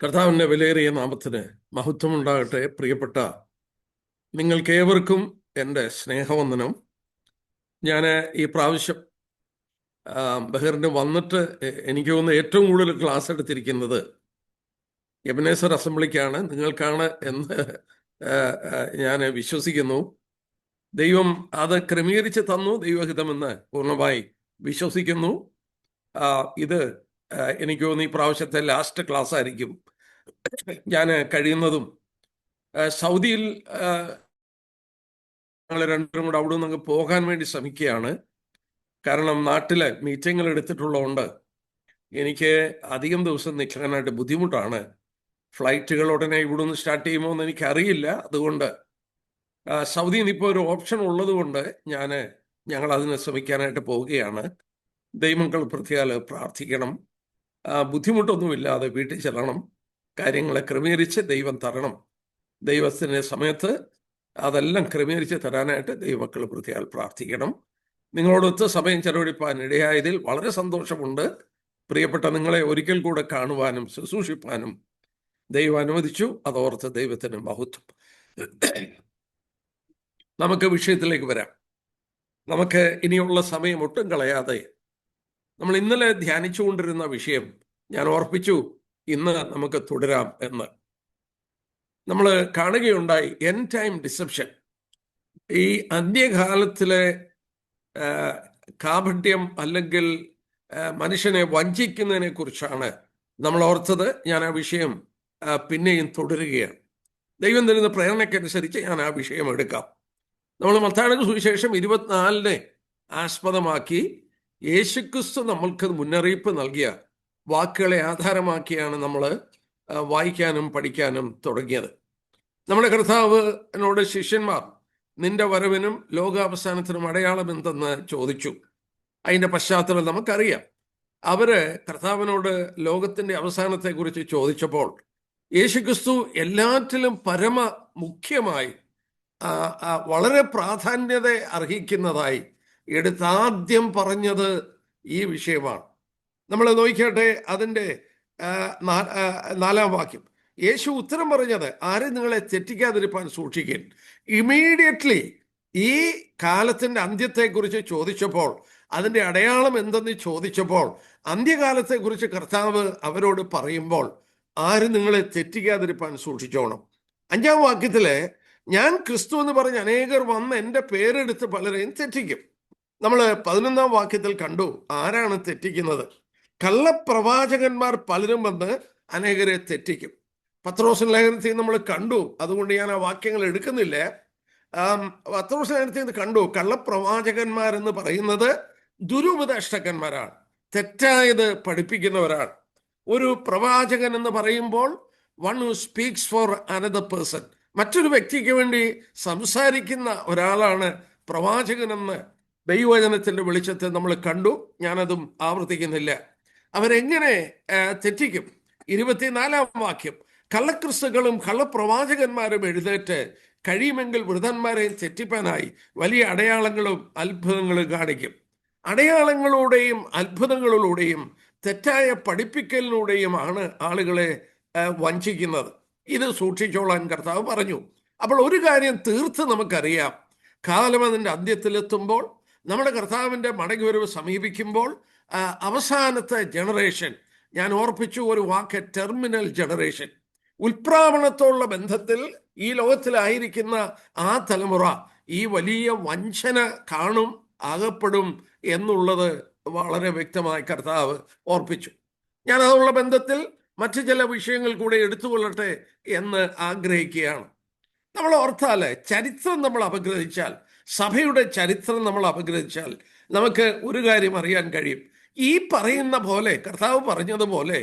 കർത്താവിൻ്റെ വിലയേറിയ നാമത്തിന് മഹത്വമുണ്ടാകട്ടെ. പ്രിയപ്പെട്ട നിങ്ങൾക്കേവർക്കും എൻ്റെ സ്നേഹവന്ദനം. ഞാൻ ഈ പ്രാവശ്യം ബഹറിന് വന്നിട്ട് എനിക്ക് തോന്നുന്നു ഏറ്റവും കൂടുതൽ ക്ലാസ് എടുത്തിരിക്കുന്നത് എബനേസർ അസംബ്ലിക്കാണ്, നിങ്ങൾക്കാണ് എന്ന് ഞാൻ വിശ്വസിക്കുന്നു. ദൈവം അത് ക്രമീകരിച്ച് തന്നു, ദൈവഹിതമെന്ന് പൂർണ്ണമായി വിശ്വസിക്കുന്നു. ഇത് എനിക്ക് തോന്നുന്നു ഈ പ്രാവശ്യത്തെ ലാസ്റ്റ് ക്ലാസ് ആയിരിക്കും. ഞാൻ കഴിയുന്നതും സൗദിയിൽ ഞങ്ങൾ രണ്ടും കൂടെ അവിടെ നിന്ന് പോകാൻ വേണ്ടി ശ്രമിക്കുകയാണ്. കാരണം നാട്ടിലെ മീറ്റിങ്ങൾ എടുത്തിട്ടുള്ളതുകൊണ്ട് എനിക്ക് അധികം ദിവസം നിൽക്കാനായിട്ട് ബുദ്ധിമുട്ടാണ്. ഫ്ലൈറ്റുകൾ ഉടനെ ഇവിടെ നിന്ന് സ്റ്റാർട്ട് ചെയ്യുമോ എന്ന് എനിക്കറിയില്ല. അതുകൊണ്ട് സൗദിയിൽ നിന്ന് ഇപ്പോൾ ഒരു ഓപ്ഷൻ ഉള്ളത് കൊണ്ട് ഞങ്ങൾ അതിന് ശ്രമിക്കാനായിട്ട് പോവുകയാണ്. ദൈവങ്ങൾ പ്രത്യേക പ്രാർത്ഥിക്കണം. ബുദ്ധിമുട്ടൊന്നുമില്ലാതെ വീട്ടിൽ ചെല്ലണം. കാര്യങ്ങളെ ക്രമീകരിച്ച് ദൈവം തരണം. ദൈവത്തിൻ്റെ സമയത്ത് അതെല്ലാം ക്രമീകരിച്ച് തരാനായിട്ട് ദൈവമക്കൾ പ്രത്യേകം പ്രാർത്ഥിക്കണം. നിങ്ങളോടൊത്ത് സമയം ചെലവഴിപ്പാൻ ഇടയായതിൽ വളരെ സന്തോഷമുണ്ട്. പ്രിയപ്പെട്ട നിങ്ങളെ ഒരിക്കൽ കൂടെ കാണുവാനും ശുശ്രൂഷിപ്പാനും ദൈവം അനുവദിച്ചു. അതോർത്ത് ദൈവത്തിന് മഹത്വം. നമുക്ക് വിഷയത്തിലേക്ക് വരാം. നമുക്ക് ഇനിയുള്ള സമയം ഒട്ടും കളയാതെ നമ്മൾ ഇന്നലെ ധ്യാനിച്ചുകൊണ്ടിരുന്ന വിഷയം ഞാൻ ഓർപ്പിച്ചു, ഇന്ന് നമുക്ക് തുടരാം എന്ന്. നമ്മൾ കാണുകയുണ്ടായി എൻഡ് ടൈം ഡിസെപ്ഷൻ. ഈ അന്ത്യകാലത്തിലെ കാപട്യം അല്ലെങ്കിൽ മനുഷ്യനെ വഞ്ചിക്കുന്നതിനെ കുറിച്ചാണ് നമ്മൾ ഓർത്തത്. ഞാൻ ആ വിഷയം പിന്നെയും തുടരുകയാണ്. ദൈവം തരുന്ന പ്രേരണയ്ക്കനുസരിച്ച് ഞാൻ ആ വിഷയം എടുക്കാം. നമ്മൾ മത്തായിയുടെ സുവിശേഷം 24 ആസ്പദമാക്കി യേശുക്രിസ്തു നമ്മൾക്ക് മുന്നറിയിപ്പ് നൽകിയ വാക്കുകളെ ആധാരമാക്കിയാണ് നമ്മൾ വായിക്കാനും പഠിക്കാനും തുടങ്ങിയത്. നമ്മുടെ കർത്താവ് എന്നോട് ശിഷ്യന്മാർ നിന്റെ വരവിനും ലോകാവസാനത്തിനും അടയാളം എന്തെന്ന് ചോദിച്ചു. അതിൻ്റെ പശ്ചാത്തലം നമുക്കറിയാം. അവര് കർത്താവിനോട് ലോകത്തിൻ്റെ അവസാനത്തെക്കുറിച്ച് ചോദിച്ചപ്പോൾ യേശുക്രിസ്തു എല്ലാറ്റിലും പരമ മുഖ്യമായി വളരെ പ്രാധാന്യത അർഹിക്കുന്നതായി എടുത്താദ്യം പറഞ്ഞത് ഈ വിഷയമാണ്. നമ്മൾ നോക്കിക്കട്ടെ, അതിൻ്റെ 4-ാം വാക്യം. യേശു ഉത്തരം പറഞ്ഞത്, ആരും നിങ്ങളെ തെറ്റിക്കാതിരിപ്പാൻ സൂക്ഷിക്കും. ഇമീഡിയറ്റ്ലി ഈ കാലത്തിൻ്റെ അന്ത്യത്തെക്കുറിച്ച് ചോദിച്ചപ്പോൾ, അതിൻ്റെ അടയാളം എന്തെന്ന് ചോദിച്ചപ്പോൾ, അന്ത്യകാലത്തെക്കുറിച്ച് കർത്താവ് അവരോട് പറയുമ്പോൾ ആരും നിങ്ങളെ തെറ്റിക്കാതിരിപ്പാൻ സൂക്ഷിച്ചോണം. 5-ാം വാക്യത്തില് ഞാൻ ക്രിസ്തു എന്ന് പറഞ്ഞ് അനേകർ വന്ന് എൻ്റെ പേരെടുത്ത് പലരെയും തെറ്റിക്കും. നമ്മൾ 11-ാം വാക്യത്തിൽ കണ്ടു ആരാണ് തെറ്റിക്കുന്നത്. കള്ളപ്രവാചകന്മാർ പലരും വന്ന് അനേകരെ തെറ്റിക്കും. പത്രോസിന്റെ ലേഖനത്തിൽ നമ്മൾ കണ്ടു, അതുകൊണ്ട് ഞാൻ ആ വാക്യങ്ങൾ എടുക്കുന്നില്ല. പത്രോസിന്റെ ലേഖനത്തിൽ കണ്ടു, കള്ളപ്രവാചകന്മാരെന്ന് പറയുന്നത് ദുരുപദേഷ്ടകന്മാരാണ്, തെറ്റായത് പഠിപ്പിക്കുന്നവരാണ്. ഒരു പ്രവാചകൻ എന്ന് പറയുമ്പോൾ one who speaks for another person, മറ്റൊരു വ്യക്തിക്ക് വേണ്ടി സംസാരിക്കുന്ന ഒരാളാണ് പ്രവാചകനെന്ന് ദൈവവചനത്തിന്റെ വെളിച്ചത്തിൽ നമ്മൾ കണ്ടു. ഞാനതും ആവർത്തിക്കുന്നില്ല. അവരെങ്ങനെ തെറ്റിക്കും? 24-ാം വാക്യം, കള്ളക്രിസ്തുക്കളും കള്ളപ്രവാചകന്മാരും എഴുന്നേറ്റ് കഴിയുമെങ്കിൽ വൃതന്മാരെയും തെറ്റിപ്പാനായി വലിയ അടയാളങ്ങളും അത്ഭുതങ്ങളും കാണിക്കും. അടയാളങ്ങളോടെയും അത്ഭുതങ്ങളിലൂടെയും തെറ്റായ പഠിപ്പിക്കലിലൂടെയുമാണ് ആളുകളെ വഞ്ചിക്കുന്നത്. ഇത് സൂക്ഷിച്ചോളാൻ കർത്താവ് പറഞ്ഞു. അപ്പോൾ ഒരു കാര്യം തീർത്ത് നമുക്കറിയാം, കാലം അതിൻ്റെ അന്ത്യത്തിലെത്തുമ്പോൾ, നമ്മുടെ കർത്താവിൻ്റെ മടങ്ങിവരവ് സമീപിക്കുമ്പോൾ, അവസാനത്തെ ജനറേഷൻ, ഞാൻ ഓർപ്പിച്ചു ഒരു വാക്ക്, ടെർമിനൽ ജനറേഷൻ, ഉൽപ്രാവണത്തോടുള്ള ബന്ധത്തിൽ ഈ ലോകത്തിലായിരിക്കുന്ന ആ തലമുറ ഈ വലിയ വഞ്ചന കാണും, അകപ്പെടും എന്നുള്ളത് വളരെ വ്യക്തമായി കർത്താവ് ഓർപ്പിച്ചു. ഞാൻ അതുള്ള ബന്ധത്തിൽ മറ്റു ചില വിഷയങ്ങൾ കൂടെ എടുത്തുകൊള്ളട്ടെ എന്ന് ആഗ്രഹിക്കുകയാണ്. നമ്മൾ ഓർത്താൽ, ചരിത്രം നമ്മൾ അപഗ്രഥിച്ചാൽ, സഭയുടെ ചരിത്രം നമ്മൾ അപഗ്രഥിച്ചാൽ നമുക്ക് ഒരു കാര്യം അറിയാൻ കഴിയും. ഈ പറയുന്ന പോലെ, കർത്താവ് പറഞ്ഞതുപോലെ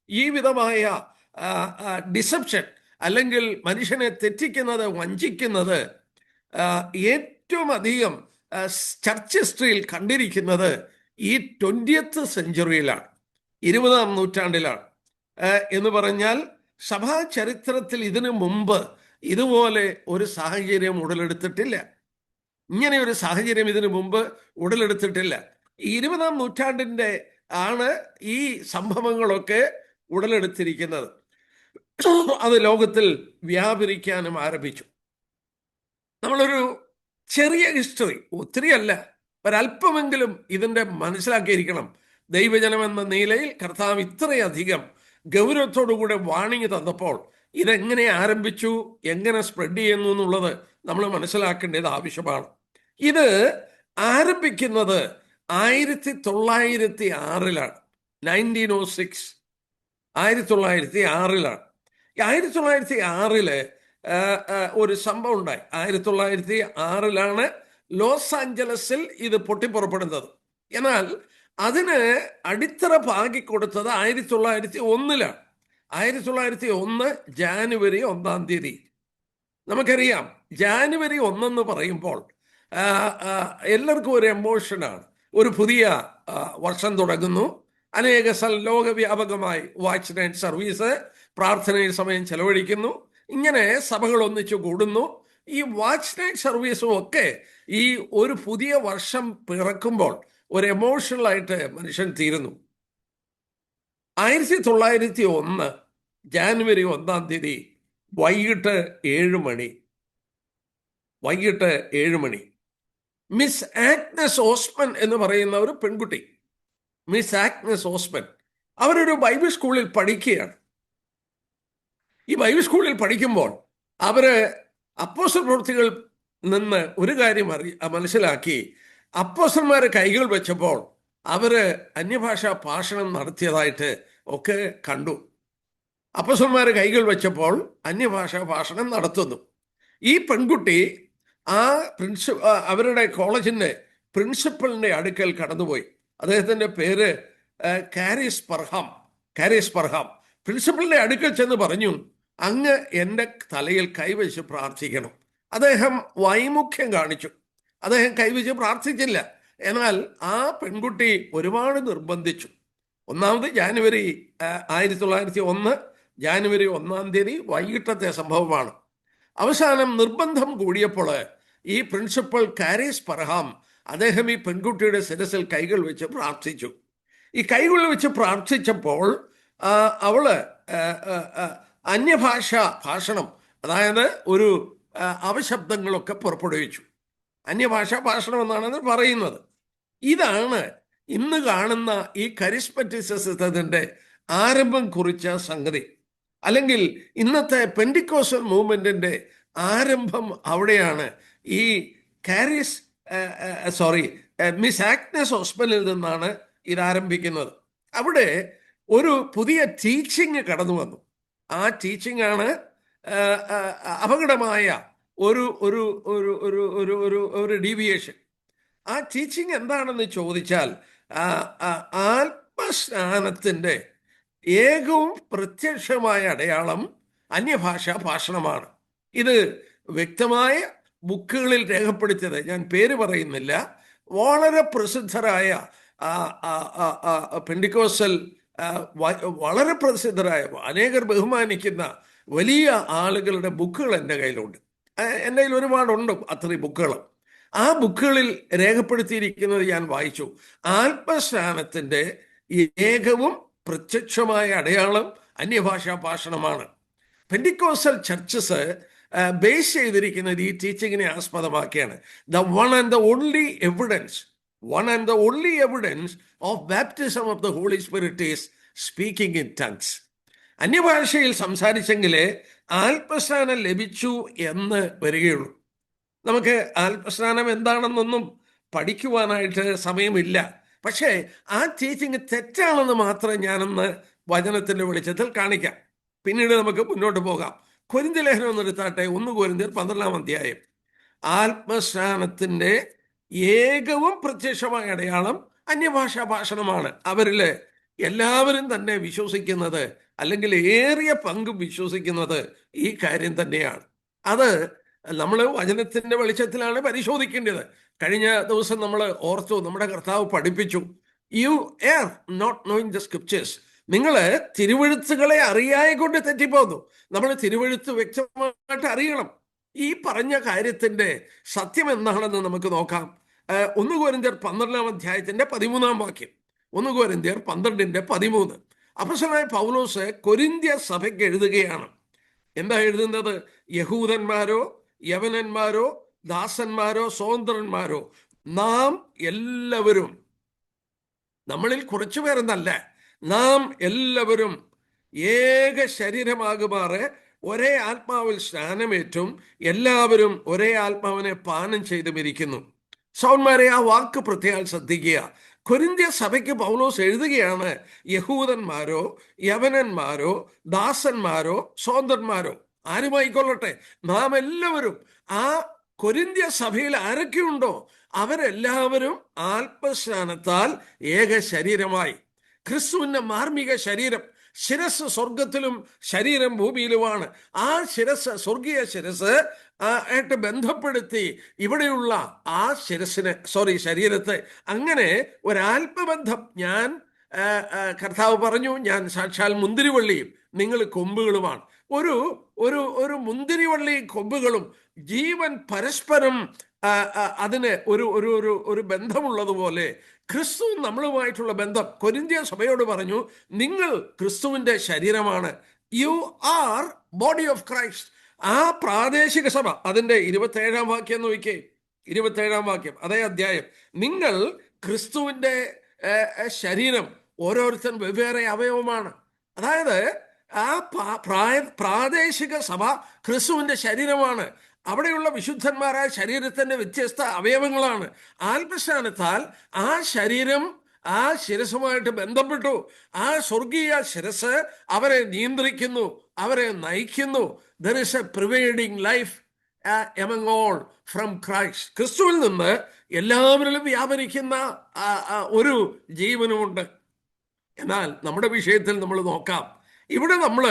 ഈ വിധമായ ഡിസെപ്ഷൻ അല്ലെങ്കിൽ മനുഷ്യനെ തെറ്റിക്കുന്നത്, വഞ്ചിക്കുന്നത് ഏറ്റവും അധികം ചർച്ച് ഹിസ്റ്ററിയിൽ കണ്ടിരിക്കുന്നത് ഈ 20th സെഞ്ചുറിയിലാണ്, 20-ാം നൂറ്റാണ്ടിലാണ്. എന്ന് പറഞ്ഞാൽ സഭാ ചരിത്രത്തിൽ ഇതിനു മുമ്പ് ഇതുപോലെ ഒരു സാഹചര്യം ഉടലെടുത്തിട്ടില്ല. ഇങ്ങനെ ഒരു സാഹചര്യം ഇതിനു മുമ്പ് ഉടലെടുത്തിട്ടില്ല. 20-ാം നൂറ്റാണ്ടിൻ്റെ ആണ് ഈ സംഭവങ്ങളൊക്കെ ഉടലെടുത്തിരിക്കുന്നത്. അത് ലോകത്തിൽ വ്യാപരിക്കാനും ആരംഭിച്ചു. നമ്മളൊരു ചെറിയ ഹിസ്റ്ററി, ഒത്തിരിയല്ല, ഒരല്പമെങ്കിലും ഇതിൻ്റെ മനസ്സിലാക്കിയിരിക്കണം. ദൈവജനം എന്ന നിലയിൽ കർത്താവ് ഇത്രയധികം ഗൗരവത്തോടുകൂടെ വാണിംഗ് തന്നപ്പോൾ ഇതെങ്ങനെ ആരംഭിച്ചു, എങ്ങനെ സ്പ്രെഡ് ചെയ്യുന്നു എന്നുള്ളത് നമ്മൾ മനസ്സിലാക്കേണ്ടത് ആവശ്യമാണ്. ഇത് ആരംഭിക്കുന്നത് 1906-ലാണ്. 1906, 1906-ലാണ്. 1906 ഒരു സംഭവം ഉണ്ടായി. 1906-ലാണ് ലോസ് ആഞ്ചലസിൽ ഇത് പൊട്ടിപ്പുറപ്പെടുന്നത്. എന്നാൽ അതിന് അടിത്തറ പാകിക്കൊടുത്തത് 1901-ലാണ്. 1901 ജാനുവരി 1 നമുക്കറിയാം, ജാനുവരി 1 പറയുമ്പോൾ എല്ലാവർക്കും ഒരു എമോഷനാണ്. ഒരു പുതിയ വർഷം തുടങ്ങുന്നു. അനേക ലോകവ്യാപകമായി വാച്ച് നൈറ്റ് സർവീസ്, പ്രാർത്ഥനയിൽ സമയം ചെലവഴിക്കുന്നു. ഇങ്ങനെ സഭകൾ ഒന്നിച്ചു കൂടുന്നു. ഈ വാച്ച് നൈറ്റ് സർവീസും ഒക്കെ ഈ ഒരു പുതിയ വർഷം പിറക്കുമ്പോൾ ഒരു എമോഷണലായിട്ട് മനുഷ്യൻ തീരുന്നു. 1901 ജാനുവരി 1 വൈകിട്ട് 7 മണി മിസ് ആഗ്നസ് ഓസ്മൻ എന്ന് പറയുന്ന ഒരു പെൺകുട്ടി, മിസ് ആഗ്നസ് ഓസ്മൻ, അവരൊരു ബൈബിൾ സ്കൂളിൽ പഠിക്കുകയാണ്. ഈ ബൈബിൾ സ്കൂളിൽ പഠിക്കുമ്പോൾ അവര് അപ്പോസ്തല പ്രവൃത്തികൾ നിന്ന് ഒരു കാര്യം മനസ്സിലാക്കി. അപ്പോസ്തലന്മാരെ കൈകൾ വെച്ചപ്പോൾ അവര് അന്യഭാഷാ ഭാഷണം നടത്തിയതായിട്ട് ഒക്കെ കണ്ടു. അപ്പോസ്തലന്മാരെ കൈകൾ വെച്ചപ്പോൾ അന്യഭാഷാ ഭാഷണം നടത്തുന്നു. ഈ പെൺകുട്ടി അവരുടെ കോളേജിന്റെ പ്രിൻസിപ്പലിന്റെ അടുക്കൽ കടന്നുപോയി. അദ്ദേഹത്തിന്റെ പേര് കാരിസ് പർഹാം. പ്രിൻസിപ്പലിന്റെ അടുക്കൽ ചെന്ന് പറഞ്ഞു, അങ്ങ് എൻ്റെ തലയിൽ കൈവച്ച് പ്രാർത്ഥിക്കണം. അദ്ദേഹം വൈമുഖ്യം കാണിച്ചു. അദ്ദേഹം കൈവച്ച് പ്രാർത്ഥിച്ചില്ല. എന്നാൽ ആ പെൺകുട്ടി ഒരുപാട് നിർബന്ധിച്ചു. ഒന്നാമത് ജാനുവരി 1901 ജാനുവരി 1 വൈകിട്ടത്തെ സംഭവമാണ്. അവസാനം നിർബന്ധം കൂടിയപ്പോൾ ഈ പ്രിൻസിപ്പൽ കാരിസ് പർഹാം അദ്ദേഹം ഈ പെൺകുട്ടിയുടെ ശിരസിൽ കൈകൾ വെച്ച് പ്രാർത്ഥിച്ചു. ഈ കൈകൾ വെച്ച് പ്രാർത്ഥിച്ചപ്പോൾ അവള് അന്യഭാഷ ഭാഷണം, അതായത് ഒരു അപശബ്ദങ്ങളൊക്കെ പുറപ്പെടുവിച്ചു. അന്യഭാഷാ ഭാഷണം എന്നാണ് അത് പറയുന്നത്. ഇതാണ് ഇന്ന് കാണുന്ന ഈ കരിസ്മറ്റിസിസത്തിന്റെ ആരംഭം കുറിച്ച സംഗതി. അല്ലെങ്കിൽ ഇന്നത്തെ പെന്റിക്കോസ്റ്റൽ മൂവ്മെന്റിന്റെ ആരംഭം അവിടെയാണ്. ഈ മിസ് ആഗ്നസ് ഓസ്മനിൽ നിന്നാണ് ഇത് ആരംഭിക്കുന്നത്. അവിടെ ഒരു പുതിയ ടീച്ചിങ് കടന്നു വന്നു. ആ ടീച്ചിങ് ആണ് അപകടമായ ഒരു ഒരു ഒരു ഒരു ഒരു ഒരു ഡീവിയേഷൻ. ആ ടീച്ചിങ് എന്താണെന്ന് ചോദിച്ചാൽ ആത്മസ്നാനത്തിന്റെ ഏകവും പ്രത്യക്ഷമായ അടയാളം അന്യഭാഷാ ഭാഷണമാണ്. ഇത് വ്യക്തമായ ബുക്കുകളിൽ രേഖപ്പെടുത്തിയത്, ഞാൻ പേര് പറയുന്നില്ല, വളരെ പ്രസിദ്ധരായ പെന്റിക്കോസ്റ്റൽ വളരെ പ്രസിദ്ധരായ അനേകർ ബഹുമാനിക്കുന്ന വലിയ ആളുകളുടെ ബുക്കുകൾ എൻ്റെ കയ്യിലുണ്ട്. എൻ്റെ കയ്യിൽ ഒരുപാടുണ്ട് അത്രയും ബുക്കുകൾ. ആ ബുക്കുകളിൽ രേഖപ്പെടുത്തിയിരിക്കുന്നത് ഞാൻ വായിച്ചു. ആത്മസ്നാനത്തിന്റെ ഏകവും പ്രത്യക്ഷമായ അടയാളം അന്യഭാഷാ ഭാഷണമാണ്. പെന്റിക്കോസ്റ്റൽ ചർച്ചസ് ബേസ് ചെയ്തിരിക്കുന്നത് ഈ ടീച്ചിങ്ങിനെ ആസ്പദമാക്കിയാണ്. The one and the only evidence of baptism of the holy spirit is speaking in tongues. അന്യഭാഷയിൽ സംസാരിച്ചെങ്കിലേ ആത്മസ്നാനം ലഭിച്ചു എന്ന് വരികയുള്ളൂ. നമുക്ക് ആത്മസ്നാനം എന്താണെന്നൊന്നും പഠിക്കുവാനായിട്ട് സമയമില്ല. പക്ഷേ ആ ടീച്ചിങ് തെറ്റാണെന്ന് മാത്രം ഞാനൊന്ന് വചനത്തിന്റെ വെളിച്ചത്തിൽ കാണിക്കാം. പിന്നീട് നമുക്ക് മുന്നോട്ട് പോകാം. കൊരിന്ത്യർ ലേഖനം എന്നെടുത്താട്ടെ, 1 കൊരിന്ത്യർ 12 ആത്മസ്നാനത്തിന്റെ ഏകവും പ്രത്യക്ഷമായ അടയാളം അന്യഭാഷാ ഭാഷണമാണ്. അവരില് എല്ലാവരും തന്നെ വിശ്വസിക്കുന്നത്, അല്ലെങ്കിൽ ഏറിയ പങ്കും വിശ്വസിക്കുന്നത് ഈ കാര്യം തന്നെയാണ്. അത് നമ്മൾ വചനത്തിന്റെ വെളിച്ചത്തിലാണ് പരിശോധിക്കേണ്ടത്. കഴിഞ്ഞ ദിവസം നമ്മൾ ഓർത്തു, നമ്മുടെ കർത്താവ് പഠിപ്പിച്ചു, you are not knowing the scriptures. നിങ്ങൾ തിരുവെഴുത്തുകളെ അറിയാതെ കൊണ്ട് തെറ്റിപ്പോകുന്നു. നമ്മൾ തിരുവെഴുത്ത് വ്യക്തമായിട്ട് അറിയണം. ഈ പറഞ്ഞ കാര്യത്തിന്റെ സത്യം എന്താണെന്ന് നമുക്ക് നോക്കാം. 1 കൊരിന്ത്യർ 12 13 1 കൊരിന്ത്യർ 12:13. അപ്പോസ്തലനായ പൗലോസ് കൊരിന്ത്യ സഭയ്ക്ക് എഴുതുകയാണ്. എന്താ എഴുതുന്നത്? യഹൂദന്മാരോ യവനന്മാരോ ദാസന്മാരോ സ്വതന്ത്രന്മാരോ നാം എല്ലാവരും, നമ്മളിൽ കുറച്ചു പേരെന്നല്ല, നാം എല്ലാവരും ഏക ശരീരമാകുമാറ് ഒരേ ആത്മാവിൽ സ്നാനമേറ്റും എല്ലാവരും ഒരേ ആത്മാവിനെ പാനം ചെയ്തുമിരിക്കുന്നു. സൗന്മാരെ, ആ വാക്ക് പ്രത്യേകം ശ്രദ്ധിക്കുക. കൊരിന്ത്യ സഭയ്ക്ക് പൗലോസ് എഴുതുകയാണ്, യഹൂദന്മാരോ യവനന്മാരോ ദാസന്മാരോ സ്വതന്ത്രന്മാരോ ആരുമായിക്കൊള്ളട്ടെ, നാം എല്ലാവരും, ആ കൊരിന്ത്യ സഭയിൽ ആരൊക്കെയുണ്ടോ അവരെല്ലാവരും ആത്മസ്നാനത്താൽ ഏക ശരീരമായി. ക്രിസ്തുവിന്റെ മാർമിക ശരീരം, ശിരസ് സ്വർഗത്തിലും ശരീരം ഭൂമിയിലുമാണ്. ആ ശിരസ്, സ്വർഗീയ ശിരസ് ആയിട്ട് ബന്ധപ്പെടുത്തി ഇവിടെയുള്ള ആ ശരീരത്തെ അങ്ങനെ ഒരാത്മബന്ധം. ഞാൻ കർത്താവ് പറഞ്ഞു, ഞാൻ സാക്ഷാൽ മുന്തിരിവള്ളിയും നിങ്ങൾ കൊമ്പുകളുമാണ്. ഒരു ഒരു ഒരു മുന്തിരിവള്ളി കൊമ്പുകളും ജീവൻ പരസ്പരം അതിന് ഒരു ഒരു ഒരു ഒരു ബന്ധമുള്ളതുപോലെ ക്രിസ്തു നമ്മളുമായിട്ടുള്ള ബന്ധം. കൊരിന്ത്യ സഭയോട് പറഞ്ഞു, നിങ്ങൾ ക്രിസ്തുവിന്റെ ശരീരമാണ്. You are body of Christ. ആ പ്രാദേശിക സഭ, അതിന്റെ 27-ാം വാക്യം നോക്കിയേ, 27-ാം വാക്യം അതേ അധ്യായം. നിങ്ങൾ ക്രിസ്തുവിന്റെ ശരീരം, ഓരോരുത്തൻ വെവ്വേറെ അവയവമാണ്. അതായത് ആ പ്രാദേശിക സഭ ക്രിസ്തുവിന്റെ ശരീരമാണ്. അവിടെയുള്ള വിശുദ്ധന്മാരായ ശരീരത്തിന്റെ വ്യത്യസ്ത അവയവങ്ങളാണ്. ആത്മസ്നാനത്താൽ ആ ശരീരം ആ ശിരസുമായിട്ട് ബന്ധപ്പെട്ടു. ആ സ്വർഗീയ ശിരസ് അവരെ നിയന്ത്രിക്കുന്നു, അവരെ നയിക്കുന്നു. There is a providing life among all from Christ. ക്രിസ്തുവിൽ നിന്ന് എല്ലാവരിലും വ്യാപരിക്കുന്ന ഒരു ജീവനുമുണ്ട്. എന്നാൽ നമ്മുടെ വിഷയത്തിൽ നമ്മൾ നോക്കാം. ഇവിടെ നമ്മൾ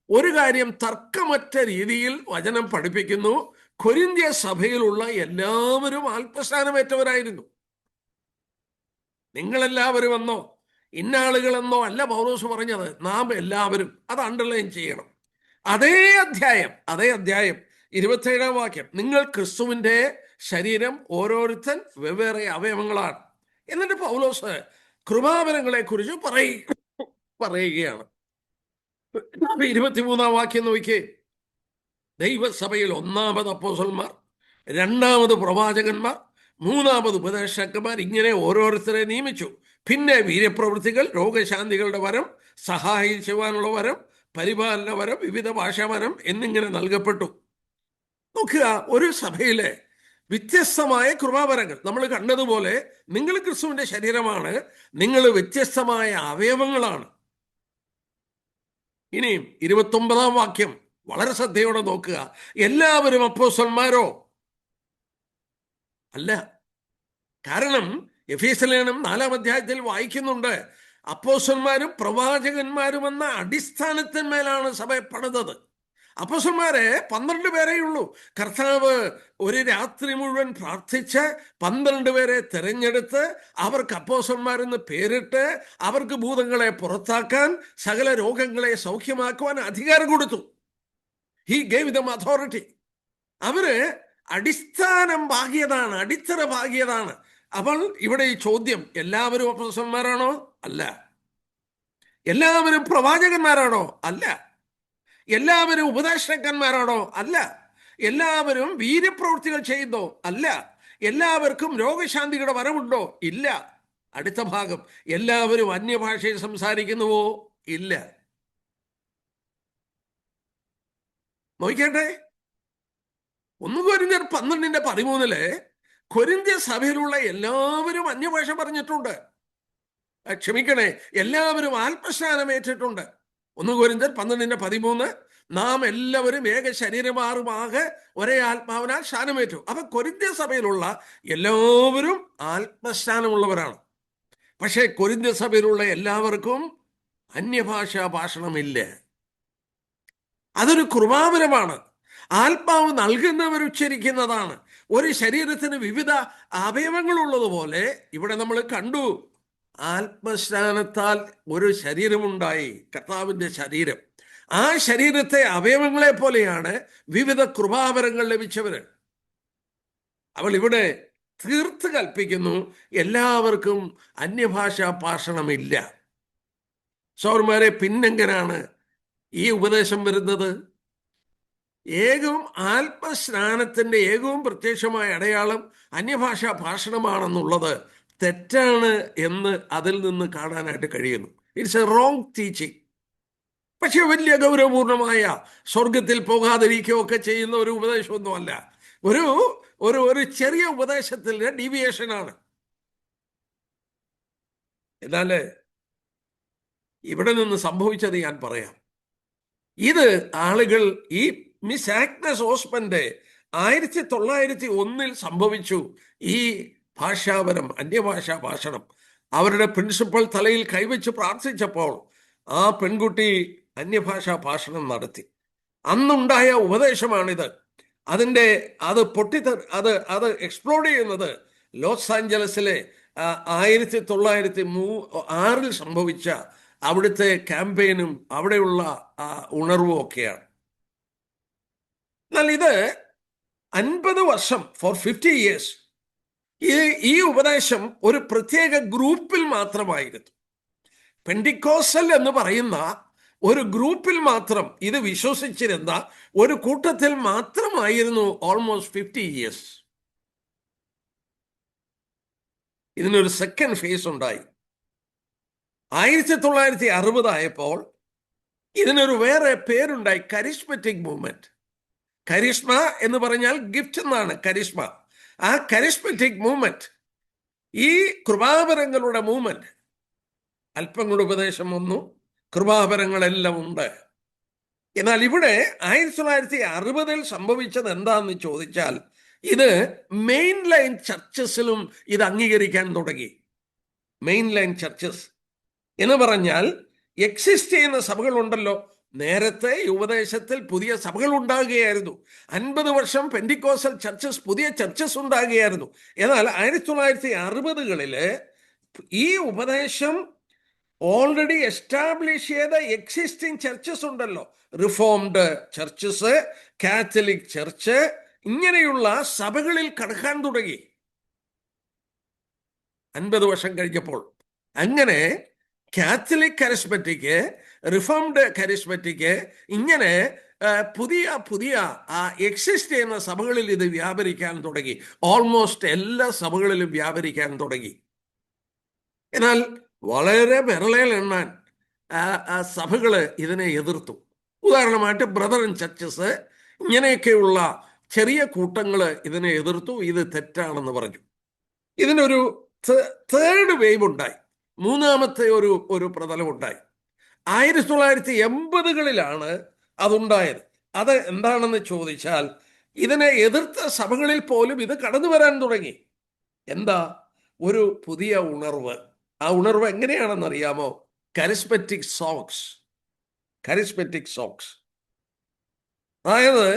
ഒരു കാര്യം തർക്കമറ്റ രീതിയിൽ വചനം പഠിപ്പിക്കുന്നു. കൊരിന്ത്യ സഭയിലുള്ള എല്ലാവരും ആത്മസ്നാനമേറ്റവരായിരുന്നു. നിങ്ങളെല്ലാവരും എന്നോ ഇന്നാളുകളെന്നോ അല്ല പൗലോസ് പറഞ്ഞത്, നാം എല്ലാവരും. അത് അണ്ടർലൈൻ ചെയ്യണം. അതേ അധ്യായം 27-ാം വാക്യം, നിങ്ങൾ ക്രിസ്തുവിന്റെ ശരീരം, ഓരോരുത്തൻ വെവ്വേറെ അവയവങ്ങളാണ്. എന്നിട്ട് പൗലോസ് കൃപാവരങ്ങളെ കുറിച്ച് പറയുകയാണ്. 23-ാം വാക്യം നോക്കിയേ. ദൈവസഭയിൽ ഒന്നാമത് അപ്പോസ്തലന്മാർ, രണ്ടാമത് പ്രവാചകന്മാർ, മൂന്നാമത് ഉപദേഷ്ടാക്കന്മാർ, ഇങ്ങനെ ഓരോരുത്തരെ നിയമിച്ചു. പിന്നെ വീര്യപ്രവൃത്തികൾ, രോഗശാന്തികളുടെ വരം, സഹായം ചെയ്യുവാനുള്ള വരം, പരിപാലന വരം, വിവിധ ഭാഷാവരം എന്നിങ്ങനെ നൽകപ്പെട്ടു. നോക്കുക, ഒരു സഭയിലെ വ്യത്യസ്തമായ കൃപാവരങ്ങൾ. നമ്മൾ കണ്ടതുപോലെ നിങ്ങൾ ക്രിസ്തുവിന്റെ ശരീരമാണ്, നിങ്ങൾ വ്യത്യസ്തമായ അവയവങ്ങളാണ്. ഇനിയും 29-ാം വാക്യം വളരെ ശ്രദ്ധയോടെ നോക്കുക. എല്ലാവരും അപ്പോസ്തലന്മാരോ? അല്ല. കാരണം എഫേസ്യലേഖനം 4-ാം അധ്യായത്തിൽ വായിക്കുന്നുണ്ട്, അപ്പോസ്തലന്മാരും പ്രവാചകന്മാരും എന്ന അടിസ്ഥാനത്തിന്മേലാണ് സഭ പണിതത്. അപ്പോസ്തലന്മാരെ 12 പേരേയുള്ളൂ. കർത്താവ് ഒരു രാത്രി മുഴുവൻ പ്രാർത്ഥിച്ച് 12 പേരെ തിരഞ്ഞെടുത്ത് അവർക്ക് അപ്പോസ്തലന്മാരെന്ന് പേരിട്ട് അവർക്ക് ഭൂതങ്ങളെ പുറത്താക്കാൻ, സകല രോഗങ്ങളെ സൗഖ്യമാക്കുവാൻ അധികാരം കൊടുത്തു. He gave dum authority. അവര് അടിസ്ഥാനം ഭാഗ്യതാണ്, അടിത്തറ ഭാഗ്യതാണ്. അപ്പോൾ ഇവിടെ ഈ ചോദ്യം, എല്ലാവരും അപ്പോസ്തലന്മാരാണോ? അല്ല. എല്ലാവരും പ്രവാചകന്മാരാണോ? അല്ല. എല്ലാവരും ഉപദേഷ്ടാക്കന്മാരാണോ? അല്ല. എല്ലാവരും വീര്യപ്രവൃത്തികൾ ചെയ്യുന്നോ? അല്ല. എല്ലാവർക്കും രോഗശാന്തിയുടെ വരമുണ്ടോ? ഇല്ല. അടുത്ത ഭാഗം, എല്ലാവരും അന്യഭാഷയിൽ സംസാരിക്കുന്നുവോ? ഇല്ല. നോക്കിക്കട്ടെ, 1 കൊരിന്ത്യർ 12:13 കൊരിന്ത്യ സഭയിലുള്ള എല്ലാവരും അന്യഭാഷ പറഞ്ഞിട്ടുണ്ട്. ക്ഷമിക്കണേ, എല്ലാവരും ആത്മസ്നാനമേറ്റിട്ടുണ്ട്. 1 കൊരിന്ത്യർ 12:13 നാം എല്ലാവരും ഏക ശരീരമാറുമാകെ ഒരേ ആത്മാവിനാൽ സ്നാനമേറ്റു. അപ്പൊ കൊരിന്ത്യ സഭയിലുള്ള എല്ലാവരും ആത്മസ്നാനമുള്ളവരാണ്. പക്ഷേ കൊരിന്ത്യ സഭയിലുള്ള എല്ലാവർക്കും അന്യഭാഷാ ഭാഷണമില്ല. അതൊരു കൃപാവരമാണ്. ആത്മാവ് നൽകുന്നവർ ഉച്ചരിക്കുന്നതാണ്. ഒരു ശരീരത്തിന് വിവിധ അവയവങ്ങളുള്ളതുപോലെ ഇവിടെ നമ്മൾ കണ്ടു, ആത്മസ്നാനത്താൽ ഒരു ശരീരമുണ്ടായി, കർത്താവിന്റെ ശരീരം. ആ ശരീരത്തെ അവയവങ്ങളെ പോലെയാണ് വിവിധ കൃപാവരങ്ങൾ ലഭിച്ചവര്. അവൾ ഇവിടെ തീർത്ത് കൽപ്പിക്കുന്നു, എല്ലാവർക്കും അന്യഭാഷാ ഭാഷണമില്ല. സൗരന്മാരെ, പിന്നെങ്ങനാണ് ഈ ഉപദേശം വരുന്നത്? ഏകവും ആത്മസ്നാനത്തിന്റെ ഏകവും പ്രത്യക്ഷമായ അടയാളം അന്യഭാഷാ ഭാഷണമാണെന്നുള്ളത് തെറ്റാണ് എന്ന് അതിൽ നിന്ന് കാണാനായിട്ട് കഴിയുന്നു. It's A wrong teaching. പക്ഷെ വലിയ ഗൗരവപൂർണമായ സ്വർഗത്തിൽ പോകാതിരിക്കുകയൊക്കെ ചെയ്യുന്ന ഒരു ഉപദേശമൊന്നുമല്ല. ഒരു ഒരു ഒരു ചെറിയ ഉപദേശത്തിന്റെ ഡീവിയേഷനാണ്. എന്നാൽ ഇവിടെ നിന്ന് സംഭവിച്ചത് ഞാൻ പറയാം. ഇത് ആളുകൾ, ഈ മിസ് ആഗ്നസ് ഓസ്മന്റെ 1901 സംഭവിച്ചു ഈ ഭാഷാപരം, അന്യഭാഷാ ഭാഷണം. അവരുടെ പ്രിൻസിപ്പൽ തലയിൽ കൈവച്ച് പ്രാർത്ഥിച്ചപ്പോൾ ആ പെൺകുട്ടി അന്യഭാഷാ ഭാഷണം നടത്തി. അന്നുണ്ടായ ഉപദേശമാണിത്. അത് എക്സ്പ്ലോഡ് ചെയ്യുന്നത് ലോസ് ആഞ്ചലസിലെ 1906 സംഭവിച്ച അവിടുത്തെ ക്യാമ്പയിനും അവിടെയുള്ള ഉണർവും ഒക്കെയാണ്. എന്നാൽ ഇത് 50 വർഷം, ഫോർ 50 years, ഈ ഉപദേശം ഒരു പ്രത്യേക ഗ്രൂപ്പിൽ മാത്രമായിരുന്നു. പെന്റിക്കോസ്റ്റൽ എന്ന് പറയുന്ന ഒരു ഗ്രൂപ്പിൽ മാത്രം ഇത് വിശ്വസിച്ചിരുന്ന ഒരു കൂട്ടത്തിൽ മാത്രമായിരുന്നു ഓൾമോസ്റ്റ് 50 years. ഇതിനൊരു സെക്കൻഡ് ഫേസ് ഉണ്ടായി. 1960 ആയപ്പോൾ ഇതിനൊരു വേറെ പേരുണ്ടായി, കരിസ്മറ്റിക് മൂവ്മെന്റ്. കരിഷ്മ എന്ന് പറഞ്ഞാൽ ഗിഫ്റ്റ് എന്നാണ് കരിഷ്മ. ആ കരിസ്മറ്റിക് മൂവ്മെന്റ്, ഈ കൃപാവരങ്ങളുടെ മൂവ്മെന്റ്, അല്പം കൂടെ ഉപദേശം വന്നു, കൃപാവരങ്ങളെല്ലാം ഉണ്ട്. എന്നാൽ ഇവിടെ 1960 സംഭവിച്ചത് എന്താന്ന് ചോദിച്ചാൽ, ഇത് മെയിൻ ലൈൻ ചർച്ചസിലും ഇത് അംഗീകരിക്കാൻ തുടങ്ങി. മെയിൻ ലൈൻ ചർച്ചസ് എന്ന് പറഞ്ഞാൽ എക്സിസ്റ്റ് ചെയ്യുന്ന സഭകളുണ്ടല്ലോ. നേരത്തെ ഈ ഉപദേശത്തിൽ പുതിയ സഭകൾ ഉണ്ടാകുകയായിരുന്നു. 50 വർഷം പെന്റിക്കോസ്റ്റൽ ചർച്ചസ്, പുതിയ ചർച്ചസ് ഉണ്ടാകുകയായിരുന്നു. എന്നാൽ 1960കളിൽ ഈ ഉപദേശം ഓൾറെഡി എസ്റ്റാബ്ലിഷ് ചെയ്ത എക്സിസ്റ്റിംഗ് ചർച്ചസ് ഉണ്ടല്ലോ, റിഫോംഡ് ചർച്ചസ്, കാത്തലിക് ചർച്ച്, ഇങ്ങനെയുള്ള സഭകളിൽ കടക്കാൻ തുടങ്ങി 50 വർഷം കഴിഞ്ഞപ്പോൾ. അങ്ങനെ കാത്തലിക് കരിസ്മറ്റിക്, റിഫോംഡ് കരിസ്മറ്റിക്, ഇങ്ങനെ പുതിയ പുതിയ എക്സിസ്റ്റ് ചെയ്യുന്ന സഭകളിൽ ഇത് വ്യാപരിക്കാൻ തുടങ്ങി. ഓൾമോസ്റ്റ് എല്ലാ സഭകളിലും വ്യാപരിക്കാൻ തുടങ്ങി. എന്നാൽ വളരെ വിരളയിൽ എണ്ണാൻ സഭകൾ ഇതിനെ എതിർത്തു. ഉദാഹരണമായിട്ട് ബ്രദറൻ ചർച്ചസ്, ഇങ്ങനെയൊക്കെയുള്ള ചെറിയ കൂട്ടങ്ങൾ ഇതിനെ എതിർത്തു. ഇത് തെറ്റാണെന്ന് പറഞ്ഞു. ഇതിനൊരു തേർഡ് വേവ് ഉണ്ടായി, മൂന്നാമത്തെ ഒരു പ്രതലമുണ്ടായി. 1980കളിലാണ് അതുണ്ടായത്. അത് എന്താണെന്ന് ചോദിച്ചാൽ, ഇതിനെ എതിർത്ത സഭകളിൽ പോലും ഇത് കടന്നു വരാൻ തുടങ്ങി. എന്താ? ഒരു പുതിയ ഉണർവ്. ആ ഉണർവ് എങ്ങനെയാണെന്നറിയാമോ? കരിസ്മറ്റിക് സോങ്സ്. കരിസ്മറ്റിക് സോങ്സ്. അതായത്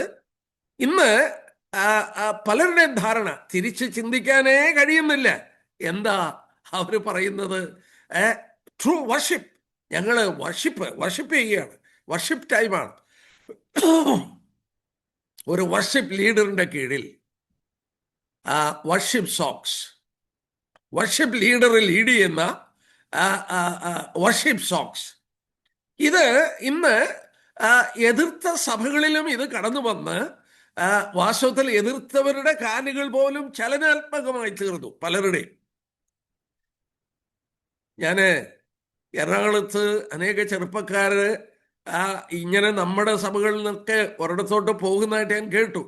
ഇന്ന് പലരുടെയും ധാരണ തിരിച്ച് ചിന്തിക്കാനേ കഴിയുന്നില്ല. എന്താ അവർ പറയുന്നത്? ട്രൂ വർഷിപ്പ്, ഞങ്ങൾ വർഷിപ്പ് ചെയ്യുകയാണ്, വർഷിപ്പ് ടൈമാണ്. ഒരു വർഷിപ്പ് ലീഡറിന്റെ കീഴിൽ worship songs, worship leader lead ചെയ്യുന്ന വർഷിപ്പ് സോങ്സ്, ഇത് ഇന്ന് എതിർത്ത സഭകളിലും ഇത് കടന്നു വന്ന് വാസ്തവത്തിൽ എതിർത്തവരുടെ കാലുകൾ പോലും ചലനാത്മകമായി തീർന്നു പലരുടെയും. ഞാൻ എറണാകുളത്ത് അനേക ചെറുപ്പക്കാര് ഇങ്ങനെ നമ്മുടെ സഭകളിൽ നിന്നൊക്കെ ഒരിടത്തോട്ട് പോകുന്നതായിട്ട് ഞാൻ കേട്ടു.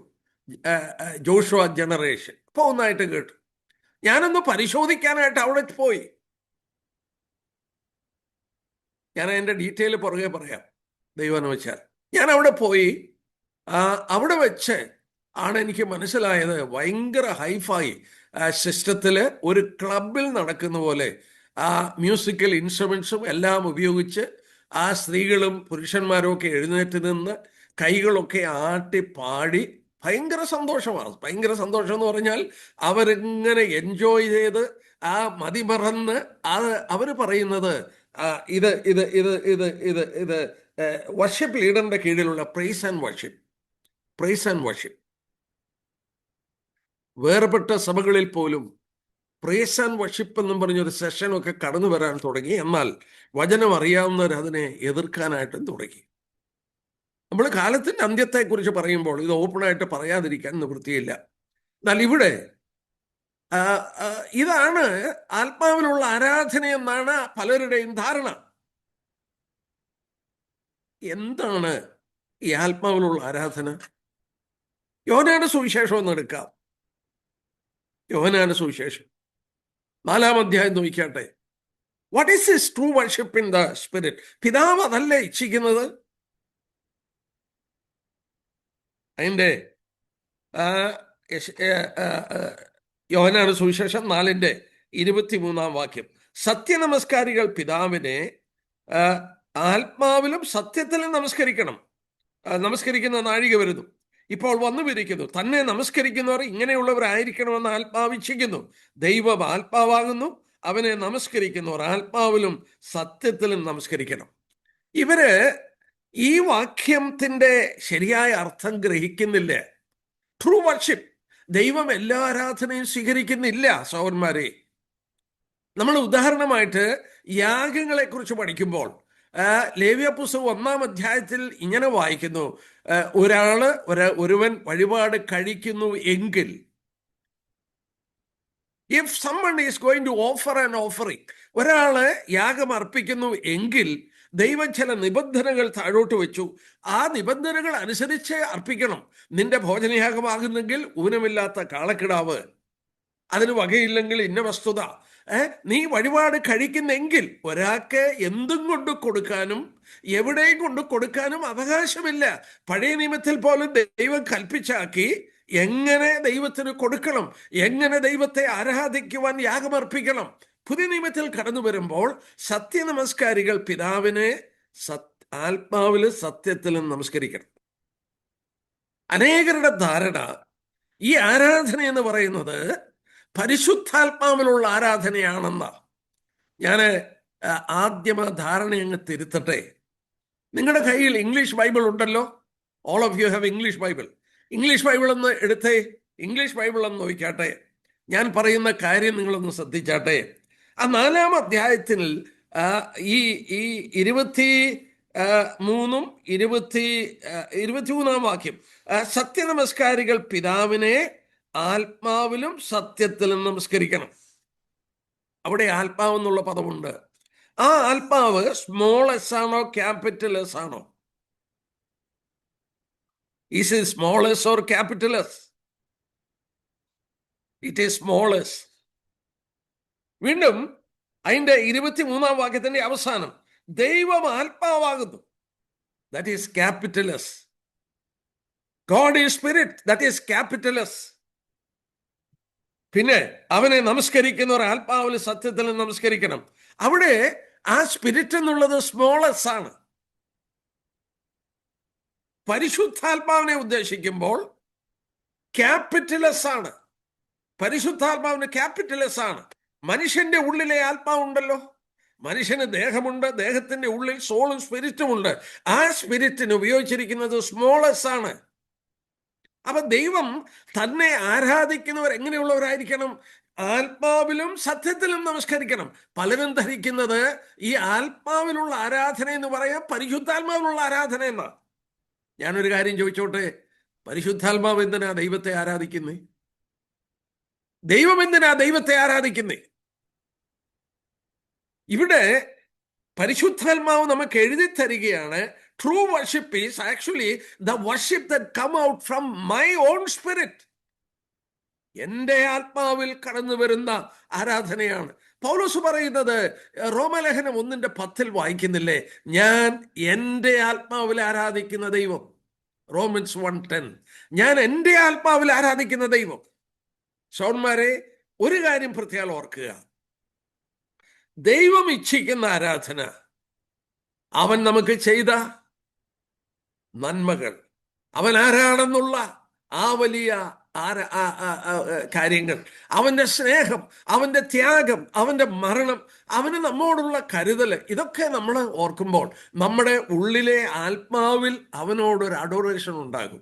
ജോഷുവ ജനറേഷൻ പോകുന്നതായിട്ട് കേട്ടു. ഞാനൊന്ന് പരിശോധിക്കാനായിട്ട് അവിടെ പോയി. ഞാൻ അതിൻ്റെ ഡീറ്റെയിൽ പുറകെ പറയാം, ദൈവം വെച്ചാൽ. ഞാൻ അവിടെ പോയി. അവിടെ വെച്ച് ആണ് എനിക്ക് മനസ്സിലായത്, ഭയങ്കര ഹൈഫൈ സിസ്റ്റത്തിൽ ഒരു ക്ലബിൽ നടക്കുന്ന പോലെ മ്യൂസിക്കൽ ഇൻസ്ട്രുമെൻസും എല്ലാം ഉപയോഗിച്ച് സ്ത്രീകളും പുരുഷന്മാരും ഒക്കെ എഴുന്നേറ്റ് നിന്ന് കൈകളൊക്കെ ആട്ടി പാടി ഭയങ്കര സന്തോഷമാണ്. ഭയങ്കര സന്തോഷം എന്ന് പറഞ്ഞാൽ അവരിങ്ങനെ എൻജോയ് ചെയ്ത് മതിമറന്ന് അവർ പറയുന്നത് ഇത് ഇത് ഇത് ഇത് ഇത് ഇത് വർഷിപ്പ് ലീഡറിന്റെ കീഴിലുള്ള പ്രൈസ് ആൻഡ് വർഷിപ്പ്. വേർപെട്ട സഭകളിൽ പോലും പ്രേസ് ആൻഡ് വർഷിപ്പ് എന്നും പറഞ്ഞൊരു സെഷനൊക്കെ കടന്നു വരാൻ തുടങ്ങി. എന്നാൽ വചനം അറിയാവുന്നവർ അതിനെ എതിർക്കാനായിട്ടും തുടങ്ങി. നമ്മൾ കാലത്തിൻ്റെ അന്ത്യത്തെക്കുറിച്ച് പറയുമ്പോൾ ഇത് ഓപ്പണായിട്ട് പറയാതിരിക്കാൻ നിവൃത്തിയില്ല. എന്നാൽ ഇവിടെ ഇതാണ് ആത്മാവിലുള്ള ആരാധന എന്നാണ് പലരുടെയും ധാരണ. എന്താണ് ഈ ആത്മാവിലുള്ള ആരാധന? യോഹന്നാന്റെ സുവിശേഷം ഒന്ന് എടുക്കാം. യോഹന്നാന്റെ സുവിശേഷം 4-ാം അധ്യായം നോക്കിയാട്ടെ. What is his true worship in the spirit? പിതാവ് അതല്ലേ ഇച്ഛിക്കുന്നത്? അതിൻ്റെ യോഹന്നാന്റെ സുവിശേഷം 4:23 വാക്യം, സത്യനമസ്കാരികൾ പിതാവിനെ ആത്മാവിലും സത്യത്തിലും നമസ്കരിക്കണം. നമസ്കരിക്കുന്ന നാഴിക വരുന്നു, ഇപ്പോൾ വന്നുമിരിക്കുന്നു. തന്നെ നമസ്കരിക്കുന്നവർ ഇങ്ങനെയുള്ളവരായിരിക്കണമെന്ന് ആത്മാവ് ഇച്ഛിക്കുന്നു. ദൈവം ആത്മാവാകുന്നു, അവനെ നമസ്കരിക്കുന്നവർ ആത്മാവിലും സത്യത്തിലും നമസ്കരിക്കണം. ഇവര് ഈ വാക്യത്തിന്റെ ശരിയായ അർത്ഥം ഗ്രഹിക്കുന്നില്ല. ട്രൂ വർഷിപ്പ്, ദൈവം എല്ലാ ആരാധനയും സ്വീകരിക്കുന്നില്ല സഹോദരന്മാരെ. നമ്മൾ ഉദാഹരണമായിട്ട് യാഗങ്ങളെ കുറിച്ച് പഠിക്കുമ്പോൾ ലേവ്യ പുസ്തകം 1-ാം അധ്യായത്തിൽ ഇങ്ങനെ വായിക്കുന്നു, ഒരുവൻ വഴിപാട് കഴിക്കുന്നു എങ്കിൽ, if someone is going to offer an offering, ഒരാള് യാഗം അർപ്പിക്കുന്നു എങ്കിൽ ദൈവം ചില നിബന്ധനകൾ താഴോട്ട് വെച്ചു. ആ നിബന്ധനകൾ അനുസരിച്ച് അർപ്പിക്കണം. നിന്റെ ഭോജനയാഗമാകുന്നെങ്കിൽ ഊനമില്ലാത്ത കാളക്കിടാവ്, അതിന് വകയില്ലെങ്കിൽ ഇന്ന വസ്തുത. നീ വഴിപാട് കഴിക്കുന്നെങ്കിൽ ഒരാൾക്ക് എന്തും കൊണ്ട് കൊടുക്കാനും എവിടെയും കൊണ്ട് കൊടുക്കാനും അവകാശമില്ല. പഴയ നിയമത്തിൽ പോലും ദൈവം കൽപ്പിച്ചാക്കി എങ്ങനെ ദൈവത്തിന് കൊടുക്കണം, എങ്ങനെ ദൈവത്തെ ആരാധിക്കുവാൻ യാഗമർപ്പിക്കണം. പുതിയ നിയമത്തിൽ കടന്നു വരുമ്പോൾ സത്യനമസ്കാരികൾ പിതാവിനെ ആത്മാവിലും സത്യത്തിലും നമസ്കരിക്കണം. അനേകരുടെ ധാരണ ഈ ആരാധന എന്ന് പറയുന്നത് പരിശുദ്ധാത്മാവിലുള്ള ആരാധനയാണെന്ന. ഞാൻ ആദ്യം ആ ധാരണ അങ്ങ് തിരുത്തട്ടെ. നിങ്ങളുടെ കയ്യിൽ ഇംഗ്ലീഷ് ബൈബിൾ ഉണ്ടല്ലോ. All of you have English Bible. English Bible ഒന്ന് എടുത്തേ. ഇംഗ്ലീഷ് ബൈബിൾ ഒന്ന് നോക്കിക്കാട്ടെ. ഞാൻ പറയുന്ന കാര്യം നിങ്ങളൊന്ന് ശ്രദ്ധിച്ചാട്ടെ. ആ 4-ാം അധ്യായത്തിൽ ഈ 23-ാം വാക്യം, സത്യനമസ്കാരികൾ പിതാവിനെ ആത്മാവിലും സത്യത്തിലും നമസ്കരിക്കണം. അവിടെ ആത്മാവ് എന്നുള്ള പദമുണ്ട്. ആ ആത്മാവ് സ്മോൾ എസ് ആണോ ക്യാപിറ്റൽ എസ് ആണോ? Is it small S or capital S? It is small S. വീണ്ടും അതിന്റെ 23-ാം വാക്യത്തിന്റെ അവസാനം, ദൈവം ആത്മാവാകുന്നു, that is capital S. God is spirit, that is capital S. പിന്നെ അവനെ നമസ്കരിക്കുന്നവർ ആത്മാവിലും സത്യത്തിലും നമസ്കരിക്കണം. അവിടെ ആ സ്പിരിറ്റ് എന്നുള്ളത് സ്മോൾ എസ് ആണ്. പരിശുദ്ധാത്മാവിനെ ഉദ്ദേശിക്കുമ്പോൾ ക്യാപിറ്റൽ എസ് ആണ്. പരിശുദ്ധാത്മാവിന് ക്യാപിറ്റൽ എസ് ആണ്. മനുഷ്യന്റെ ഉള്ളിലെ ആത്മാവുണ്ടല്ലോ, മനുഷ്യന് ദേഹമുണ്ട്, ദേഹത്തിന്റെ ഉള്ളിൽ സോളും സ്പിരിറ്റും ഉണ്ട്. ആ സ്പിരിറ്റിന് ഉപയോഗിച്ചിരിക്കുന്നത് സ്മോൾ എസ് ആണ്. അപ്പൊ ദൈവം തന്നെ ആരാധിക്കുന്നവർ എങ്ങനെയുള്ളവരായിരിക്കണം? ആത്മാവിലും സത്യത്തിലും നമസ്കരിക്കണം. പലരും ധരിക്കുന്നത് ഈ ആത്മാവിലുള്ള ആരാധന എന്ന് പറയാം പരിശുദ്ധാത്മാവിലുള്ള ആരാധന എന്നാ. ഞാനൊരു കാര്യം ചോദിച്ചോട്ടെ, പരിശുദ്ധാത്മാവ് എന്തിനാ ദൈവത്തെ ആരാധിക്കുന്നേ? ദൈവം എന്തിനാ ദൈവത്തെ ആരാധിക്കുന്നേ? ഇവിടെ പരിശുദ്ധാത്മാവ് നമുക്ക് എഴുതി തരികയാണ്, true worship is actually the worship that come out from my own spirit. എൻ്റെ ആത്മാവിൽ കടന്നു വരുന്ന ആരാധനയാണ്. പൗലോസ് പറയുന്നത് റോമലേഖനം 1:10 വായിക്കുന്നില്ലേ, ഞാൻ എൻ്റെ ആത്മാവിൽ ആരാധിക്കുന്ന ദൈവം. റോമൻസ് 1:10, ഞാൻ എൻ്റെ ആത്മാവിൽ ആരാധിക്കുന്ന ദൈവം. സോന്മാരെ, ഒരു കാര്യം പ്രത്യേകം ഓർക്കുക, ദൈവം ഇച്ഛിക്കുന്ന ആരാധന അവൻ നമുക്ക് ചെയ്ത നന്മകൾ, അവൻ ആരാണെന്നുള്ള ആ വലിയ കാര്യങ്ങൾ, അവന്റെ സ്നേഹം, അവന്റെ ത്യാഗം, അവന്റെ മരണം, അവന് നമ്മോടുള്ള കരുതൽ, ഇതൊക്കെ നമ്മൾ ഓർക്കുമ്പോൾ നമ്മുടെ ഉള്ളിലെ ആത്മാവിൽ അവനോടൊരു അഡോറേഷൻ ഉണ്ടാകും,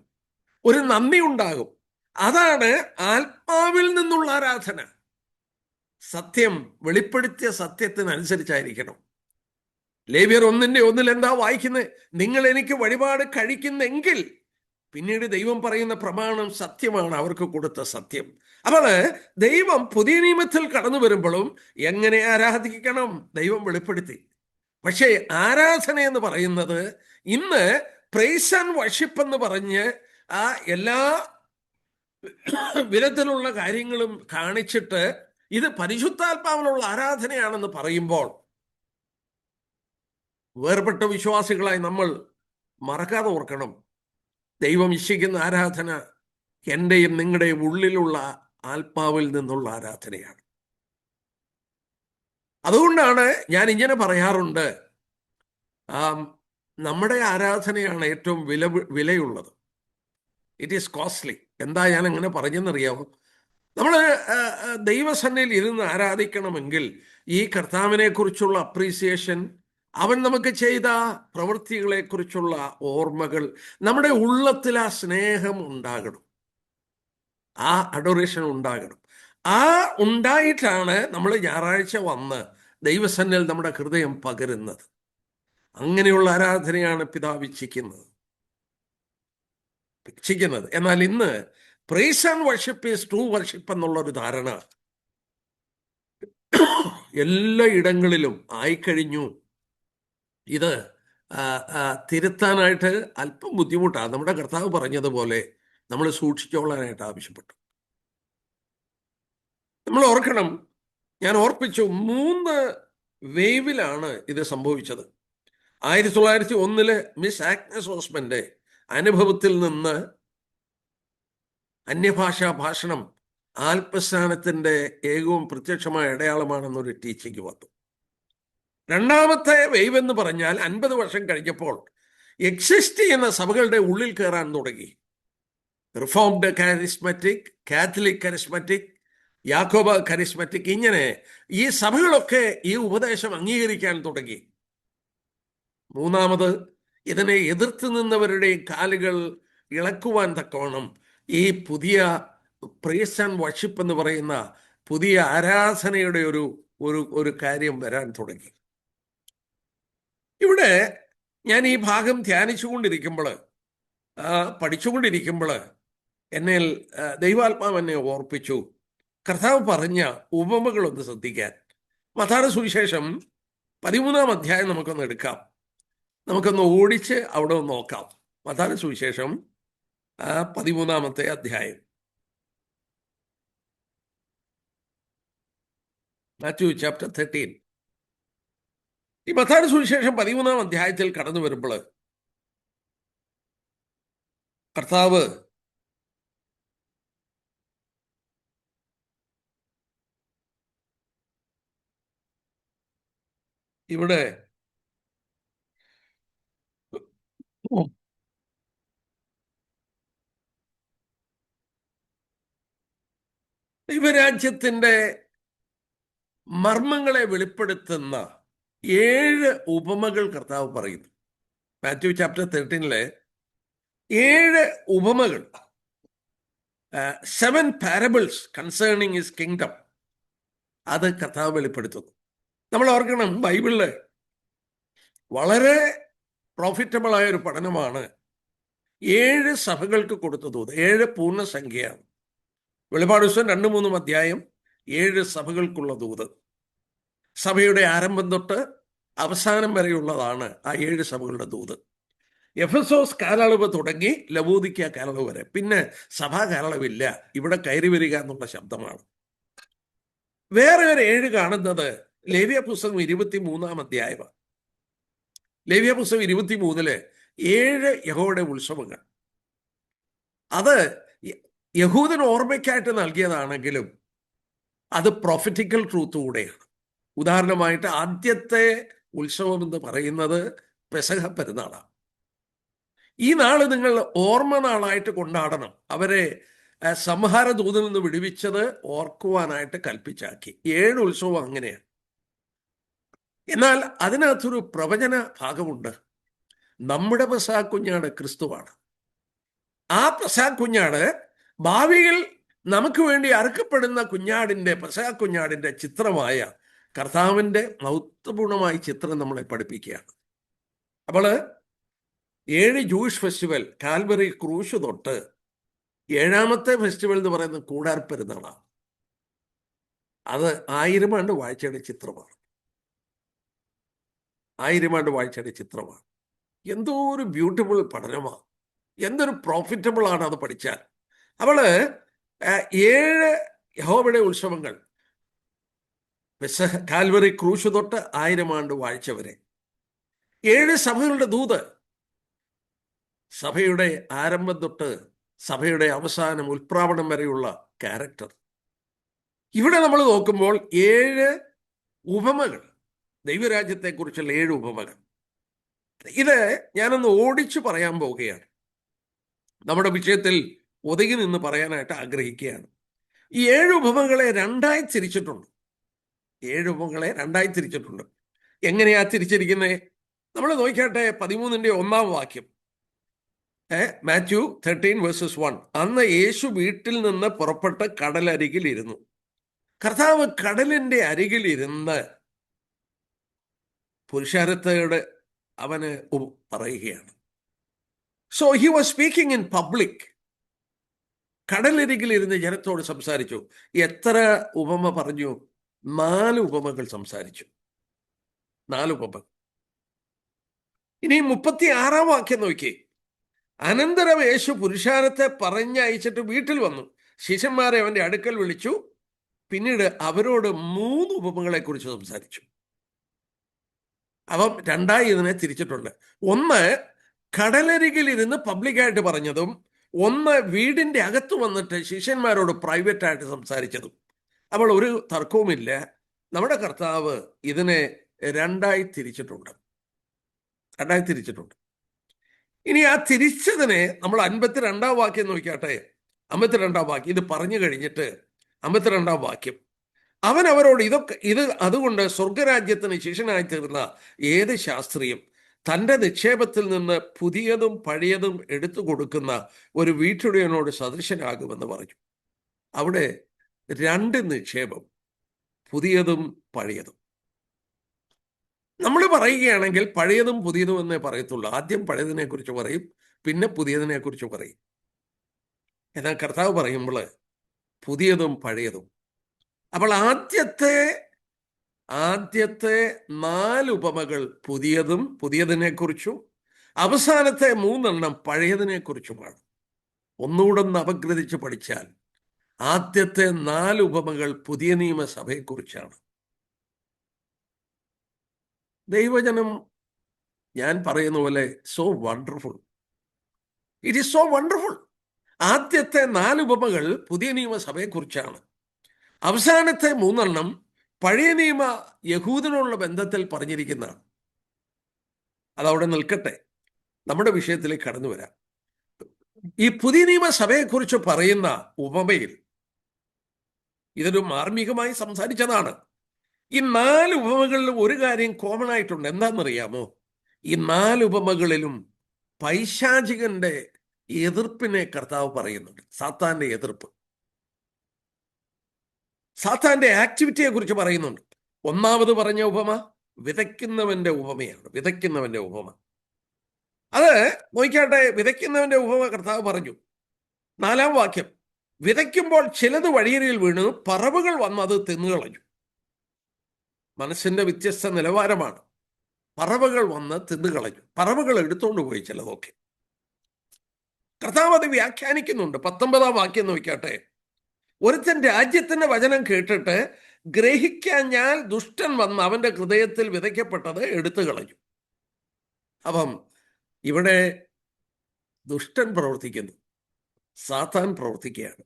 ഒരു നന്ദി ഉണ്ടാകും. അതാണ് ആത്മാവിൽ നിന്നുള്ള ആരാധന. സത്യം വെളിപ്പെടുത്തിയ സത്യത്തിനനുസരിച്ചായിരിക്കണം. ലേവ്യർ 1:1 എന്താ വായിക്കുന്നത്? നിങ്ങൾ എനിക്ക് വഴിപാട് കഴിക്കുന്നെങ്കിൽ, പിന്നീട് ദൈവം പറയുന്ന പ്രമാണം സത്യമാണ്, അവർക്ക് കൊടുത്ത സത്യം. അപ്പോൾ ദൈവം പുതിയ നിയമത്തിൽ കടന്നു വരുമ്പോഴും എങ്ങനെ ആരാധിക്കണം ദൈവം വെളിപ്പെടുത്തി. പക്ഷേ ആരാധന എന്ന് പറയുന്നത് ഇന്ന് പ്രൈസ് ആൻഡ് വർഷിപ്പ് എന്ന് പറഞ്ഞ് ആ എല്ലാ വിധത്തിലുള്ള കാര്യങ്ങളും കാണിച്ചിട്ട് ഇത് പരിശുദ്ധാത്മാവിനുള്ള ആരാധനയാണെന്ന് പറയുമ്പോൾ വേർപെട്ട വിശ്വാസികളായി നമ്മൾ മറക്കാതെ ഓർക്കണം, ദൈവം ഇച്ഛിക്കുന്ന ആരാധന എൻ്റെയും നിങ്ങളുടെയും ഉള്ളിലുള്ള ആത്മാവിൽ നിന്നുള്ള ആരാധനയാണ്. അതുകൊണ്ടാണ് ഞാൻ ഇങ്ങനെ പറയാറുണ്ട്, നമ്മുടെ ആരാധനയാണ് ഏറ്റവും വിലയുള്ളത്. It is costly. എന്താ ഞാൻ അങ്ങനെ പറഞ്ഞെന്നറിയാമോ? നമ്മൾ ദൈവസന്നിധിയിൽ ഇരുന്ന് ആരാധിക്കണമെങ്കിൽ ഈ കർത്താവിനെ കുറിച്ചുള്ള അപ്രീസിയേഷൻ, അവൻ നമുക്ക് ചെയ്ത പ്രവൃത്തികളെ കുറിച്ചുള്ള ഓർമ്മകൾ, നമ്മുടെ ഉള്ളത്തിൽ ആ സ്നേഹം ഉണ്ടാകണം, ആ അഡോറേഷൻ ഉണ്ടാകണം. ആ ഉണ്ടായിട്ടാണ് നമ്മൾ ഞായറാഴ്ച വന്ന് ദൈവസന്നിധിയിൽ നമ്മുടെ ഹൃദയം പകരുന്നത്. അങ്ങനെയുള്ള ആരാധനയാണ് പിതാവ് ഇച്ഛിക്കുന്നത്. എന്നാൽ ഇന്ന് praise and worship is true worship എന്നുള്ളൊരു ധാരണ എല്ലാ ഇടങ്ങളിലും ആയിക്കഴിഞ്ഞു. ഇത് തിരുത്താനായിട്ട് അല്പം ബുദ്ധിമുട്ടാണ്. നമ്മുടെ കർത്താവ് പറഞ്ഞതുപോലെ നമ്മൾ സൂക്ഷിച്ചോളാനായിട്ട് ആവശ്യപ്പെട്ടു. നമ്മൾ ഓർക്കണം, ഞാൻ ഓർപ്പിച്ചു, 3 വേവിലാണ് ഇത് സംഭവിച്ചത്. 1901 മിസ് ആഗ്നസ് ഓസ്മന്റെ അനുഭവത്തിൽ നിന്ന് അന്യഭാഷാ ഭാഷണം ആത്മസ്ഥാനത്തിൻ്റെ ഏകവും പ്രത്യക്ഷമായ അടയാളമാണെന്നൊരു ടീച്ചിങ് വന്നു. രണ്ടാമത്തെ വേവ് എന്ന് പറഞ്ഞാൽ 50 വർഷം കഴിഞ്ഞപ്പോൾ എക്സിസ്റ്റ് ചെയ്യുന്ന സഭകളുടെ ഉള്ളിൽ കയറാൻ തുടങ്ങി. റിഫോംഡ് കരിസ്മാറ്റിക്, കാത്തലിക് കരിസ്മാറ്റിക്, യാക്കോബ കരിസ്മാറ്റിക്, ഇങ്ങനെ ഈ സഭകളൊക്കെ ഈ ഉപദേശം അംഗീകരിക്കാൻ തുടങ്ങി. മൂന്നാമത്, ഇതിനെ എതിർത്ത് നിന്നവരുടെ കാലുകൾ ഇളക്കുവാൻ തക്കവണ്ണം ഈ പുതിയ പ്രൈസ് ആൻഡ് വർഷിപ്പ് എന്ന് പറയുന്ന പുതിയ ആരാധനയുടെ ഒരു കാര്യം വരാൻ തുടങ്ങി. ഇവിടെ ഞാൻ ഈ ഭാഗം ധ്യാനിച്ചുകൊണ്ടിരിക്കുമ്പോൾ, പഠിച്ചുകൊണ്ടിരിക്കുമ്പോൾ എന്നിൽ ദൈവാത്മാവ് എന്നെ ഓർപ്പിച്ചു, കർത്താവ് പറഞ്ഞ ഉപമകളൊന്ന് ശ്രദ്ധിക്കാൻ. മത്തായിയുടെ സുവിശേഷം 13-ാം അധ്യായം നമുക്കൊന്ന് എടുക്കാം, നമുക്കൊന്ന് ഓടിച്ച് അവിടെ ഒന്ന് നോക്കാം. മത്തായിയുടെ സുവിശേഷം 13-ാമത്തെ അധ്യായം, മാത്യു ചാപ്റ്റർ 13. ഈ മത്തായിയുടെ സുവിശേഷം 13-ാം അധ്യായത്തിൽ കടന്നു വരുമ്പോൾ കർത്താവ് ഇവിടെ ദൈവരാജ്യത്തിൻ്റെ മർമ്മങ്ങളെ വെളിപ്പെടുത്തുന്ന 7 ഉപമകൾ കർത്താവ് പറയുന്നു. മാത്യു ചാപ്റ്റർ 13 7 ഉപമകൾ, 7 പാരബിൾസ് കൺസേണിങ് ഹിസ് കിങ്ഡം, അത് കർത്താവ് വെളിപ്പെടുത്തുന്നു. നമ്മൾ ഓർക്കണം, ബൈബിളില് വളരെ പ്രോഫിറ്റബിൾ ആയ ഒരു പഠനമാണ് 7 സഭകൾക്ക് കൊടുത്ത ദൂത്. 7 പൂർണ്ണസംഖ്യയാണ്. വെളിപാട് പുസ്തകം 2-3 അധ്യായം 7 സഭകൾക്കുള്ള ദൂത്. സഭയുടെ ആരംഭം തൊട്ട് അവസാനം വരെയുള്ളതാണ് ആ 7 സഭകളുടെ ദൂത്. എഫെസോസ് കാലയളവ് തുടങ്ങി ലവോദിക്ക കാലയളവ് വരെ. പിന്നെ സഭാ കാലയളവില്ല. ഇവിടെ കയറി വരിക എന്നുള്ള ശബ്ദമാണ്. വേറെ ഒരു 7 കാണുന്നത് ലേവ്യ പുസ്തകം 23-ാം അധ്യായമാണ്. ലേവ്യ പുസ്തകം 23 7 യഹോവയുടെ ഉത്സവങ്ങൾ. അത് യഹൂദൻ ഓർമ്മയ്ക്കായിട്ട് നൽകിയതാണെങ്കിലും അത് പ്രൊഫറ്റിക്കൽ ട്രൂത്ത് കൂടെയാണ്. ഉദാഹരണമായിട്ട് ആദ്യത്തെ ഉത്സവം എന്ന് പറയുന്നത് പെസഹ പെരുന്നാളാണ്. ഈ നാള് നിങ്ങൾ ഓർമ്മ നാളായിട്ട് കൊണ്ടാടണം. അവരെ സംഹാര ദൂതിൽ നിന്ന് വിടുവിച്ചത് ഓർക്കുവാനായിട്ട് കൽപ്പിച്ചാക്കി. 7 ഉത്സവം അങ്ങനെയാണ്. എന്നാൽ അതിനകത്തൊരു പ്രവചന ഭാഗമുണ്ട്. നമ്മുടെ പെസഹ കുഞ്ഞാട് ക്രിസ്തുവാണ്. ആ പെസഹ കുഞ്ഞാട് ഭാവിയിൽ നമുക്ക് വേണ്ടി അറുക്കപ്പെടുന്ന കുഞ്ഞാടിൻ്റെ, പെസഹ കുഞ്ഞാടിൻ്റെ ചിത്രമായ കർത്താവിൻ്റെ മഹത്വപൂർണമായ ചിത്രം നമ്മളെ പഠിപ്പിക്കുകയാണ്. അപ്പോൾ 7 ജൂയിഷ് ഫെസ്റ്റിവൽ, കാൽവറി ക്രൂശ് തൊട്ട് 7ാമത്തെ ഫെസ്റ്റിവൽ എന്ന് പറയുന്നത് കൂടാർ പെരുന്നാളാണ്. അത് 1000 ആണ്ട് വാഴ്ചയുടെ ചിത്രമാണ്. 1000 ആണ്ട് വാഴ്ചയുടെ ചിത്രമാണ്. എന്തോ ഒരു ബ്യൂട്ടിഫുൾ പഠനമാണ്, എന്തൊരു പ്രോഫിറ്റബിൾ ആണ് അത് പഠിച്ചാൽ. അവൾ 7 യഹോവയുടെ ഉത്സവങ്ങൾ, കാൽവറി ക്രൂശ് തൊട്ട് 1000 ആണ്ട് വാഴ്ച വരെ, 7 സഭകളുടെ ദൂത്, സഭയുടെ ആരംഭം തൊട്ട് സഭയുടെ അവസാനം ഉൽപ്രാവണം വരെയുള്ള ക്യാരക്ടർ. ഇവിടെ നമ്മൾ നോക്കുമ്പോൾ 7 ഉപമകൾ, ദൈവരാജ്യത്തെക്കുറിച്ചുള്ള 7 ഉപമകൾ. ഇത് ഞാനൊന്ന് ഓടിച്ചു പറയാൻ പോവുകയാണ്. നമ്മുടെ വിഷയത്തിൽ ഒതുങ്ങി നിന്ന് പറയാനായിട്ട് ആഗ്രഹിക്കുകയാണ്. ഈ 7 ഉപമകളെ 2ആയി തിരിച്ചിട്ടുണ്ട്. 7 ഉപമകളെ 2ആയി തിരിച്ചിട്ടുണ്ട്. എങ്ങനെയാ തിരിച്ചിരിക്കുന്നത്? നമ്മൾ നോക്കിയാട്ടെ. 13ന്റെ 1-ാം വാക്യം, മാത്യു 13:1. അന്ന് യേശു വീട്ടിൽ നിന്ന് പുറപ്പെട്ട് കടലരികിൽ ഇരുന്നു. കർത്താവ് കടലിന്റെ അരികിൽ ഇരുന്ന് പുരുഷാരത്തോട് അവന് പറയുകയാണ്. So he was speaking in public. കടലരികിൽ ഇരുന്ന് ജനത്തോട് സംസാരിച്ചു. എത്ര ഉപമ പറഞ്ഞു? 4 ഉപമകൾ സംസാരിച്ചു. 4 ഉപമകൾ. ഇനി 36-ാം വാക്യം നോക്കി. അനന്തരം യേശു പുരുഷാരത്തെ പറഞ്ഞയച്ചിട്ട് വീട്ടിൽ വന്നു. ശിഷ്യന്മാരെ അവന്റെ അടുക്കൽ വിളിച്ചു. പിന്നീട് അവരോട് 3 ഉപമകളെ കുറിച്ച് സംസാരിച്ചു. അപ്പം 2ആയി ഇതിനെ തിരിച്ചിട്ടുണ്ട്. ഒന്ന് കടലരികിൽ ഇരുന്ന് പബ്ലിക്കായിട്ട് പറഞ്ഞതും, ഒന്ന് വീടിന്റെ അകത്ത് വന്നിട്ട് ശിഷ്യന്മാരോട് പ്രൈവറ്റായിട്ട് സംസാരിച്ചതും. അപ്പോൾ ഒരു തർക്കവുമില്ല, നമ്മുടെ കർത്താവ് ഇതിനെ 2ആയി തിരിച്ചിട്ടുണ്ട്. 2ആയി തിരിച്ചിട്ടുണ്ട്. ഇനി ആ തിരിച്ചതിനെ നമ്മൾ 52-ാം വാക്യം നോക്കിയാട്ടെ. 52-ാം വാക്യം ഇത് പറഞ്ഞു കഴിഞ്ഞിട്ട് 52-ാം വാക്യം, അവൻ അവരോട് ഇത് അതുകൊണ്ട് സ്വർഗരാജ്യത്തിന് ശിഷ്യനായി തീർന്ന ഏത് ശാസ്ത്രിയും തൻ്റെ നിക്ഷേപത്തിൽ നിന്ന് പുതിയതും പഴയതും എടുത്തു കൊടുക്കുന്ന ഒരു വീട്ടുടയനോട് സദൃശനാകുമെന്ന് പറഞ്ഞു. അവിടെ 2 നിക്ഷേപം, പുതിയതും പഴയതും. നമ്മൾ പറയുകയാണെങ്കിൽ പഴയതും പുതിയതും എന്നേ പറയത്തുള്ളൂ. ആദ്യം പഴയതിനെ കുറിച്ച് പറയും, പിന്നെ പുതിയതിനെ കുറിച്ച് പറയും. എന്നാൽ കർത്താവ് പറയുമ്പോൾ പുതിയതും പഴയതും. അപ്പോൾ ആദ്യത്തെ 4 ഉപമകൾ പുതിയതിനെ കുറിച്ചും അവസാനത്തെ 3 പഴയതിനെ കുറിച്ചുമാണ്. ഒന്നുകൂടെ അപഗ്രഥിച്ച് പഠിച്ചാൽ ആദ്യത്തെ 4 ഉപമകൾ പുതിയ നിയമസഭയെക്കുറിച്ചാണ്. ദൈവജനം, ഞാൻ പറയുന്ന പോലെ, so wonderful. It is so wonderful. ആദ്യത്തെ 4 ഉപമകൾ പുതിയ നിയമസഭയെക്കുറിച്ചാണ്. അവസാനത്തെ 3 പഴയ നിയമ യഹൂദനുള്ള ബന്ധത്തിൽ പറഞ്ഞിരിക്കുന്നതാണ്. അതവിടെ നിൽക്കട്ടെ, നമ്മുടെ വിഷയത്തിലേക്ക് കടന്നു വരാം. ഈ പുതിയ നിയമസഭയെക്കുറിച്ച് പറയുന്ന ഉപമയിൽ ഇതൊരു മാർമികമായി സംസാരിച്ചതാണ്. ഈ 4 ഉപമകളിലും ഒരു കാര്യം കോമൺ ആയിട്ടുണ്ട്. എന്താണെന്നറിയാമോ? ഈ 4 ഉപമകളിലും പൈശാചികന്റെ എതിർപ്പിനെ കർത്താവ് പറയുന്നുണ്ട്. സാത്താന്റെ എതിർപ്പ്, സാത്താന്റെ ആക്ടിവിറ്റിയെ കുറിച്ച് പറയുന്നുണ്ട്. 1ാമത് പറഞ്ഞ ഉപമ വിതയ്ക്കുന്നവന്റെ ഉപമയാണ്. വിതയ്ക്കുന്നവന്റെ ഉപമ അത് നോക്കിയാട്ടെ. വിതയ്ക്കുന്നവന്റെ ഉപമ കർത്താവ് പറഞ്ഞു. 4-ാം വാക്യം, വിതയ്ക്കുമ്പോൾ ചിലത് വഴിയരികിൽ വീണു, പറവകൾ വന്ന് അത് തിന്നുകളഞ്ഞു. മനസ്സിന്റെ വ്യത്യസ്ത നിലവാരമാണ്. പറവകൾ വന്ന് തിന്നുകളഞ്ഞു. പറവകൾ എടുത്തോണ്ട് പോയി ചിലതൊക്കെ. കർത്താവ് അത് വ്യാഖ്യാനിക്കുന്നുണ്ട്. 19-ാം വാക്യം നോക്കിയാട്ടെ. ഒരുത്തൻ രാജ്യത്തിന്റെ വചനം കേട്ടിട്ട് ഗ്രഹിക്കാഞ്ഞാൽ ദുഷ്ടൻ വന്ന് അവന്റെ ഹൃദയത്തിൽ വിതയ്ക്കപ്പെട്ടത് എടുത്തു കളഞ്ഞു. അപ്പം ഇവിടെ ദുഷ്ടൻ പ്രവർത്തിക്കുന്നു, സാത്താൻ പ്രവർത്തിക്കുകയാണ്.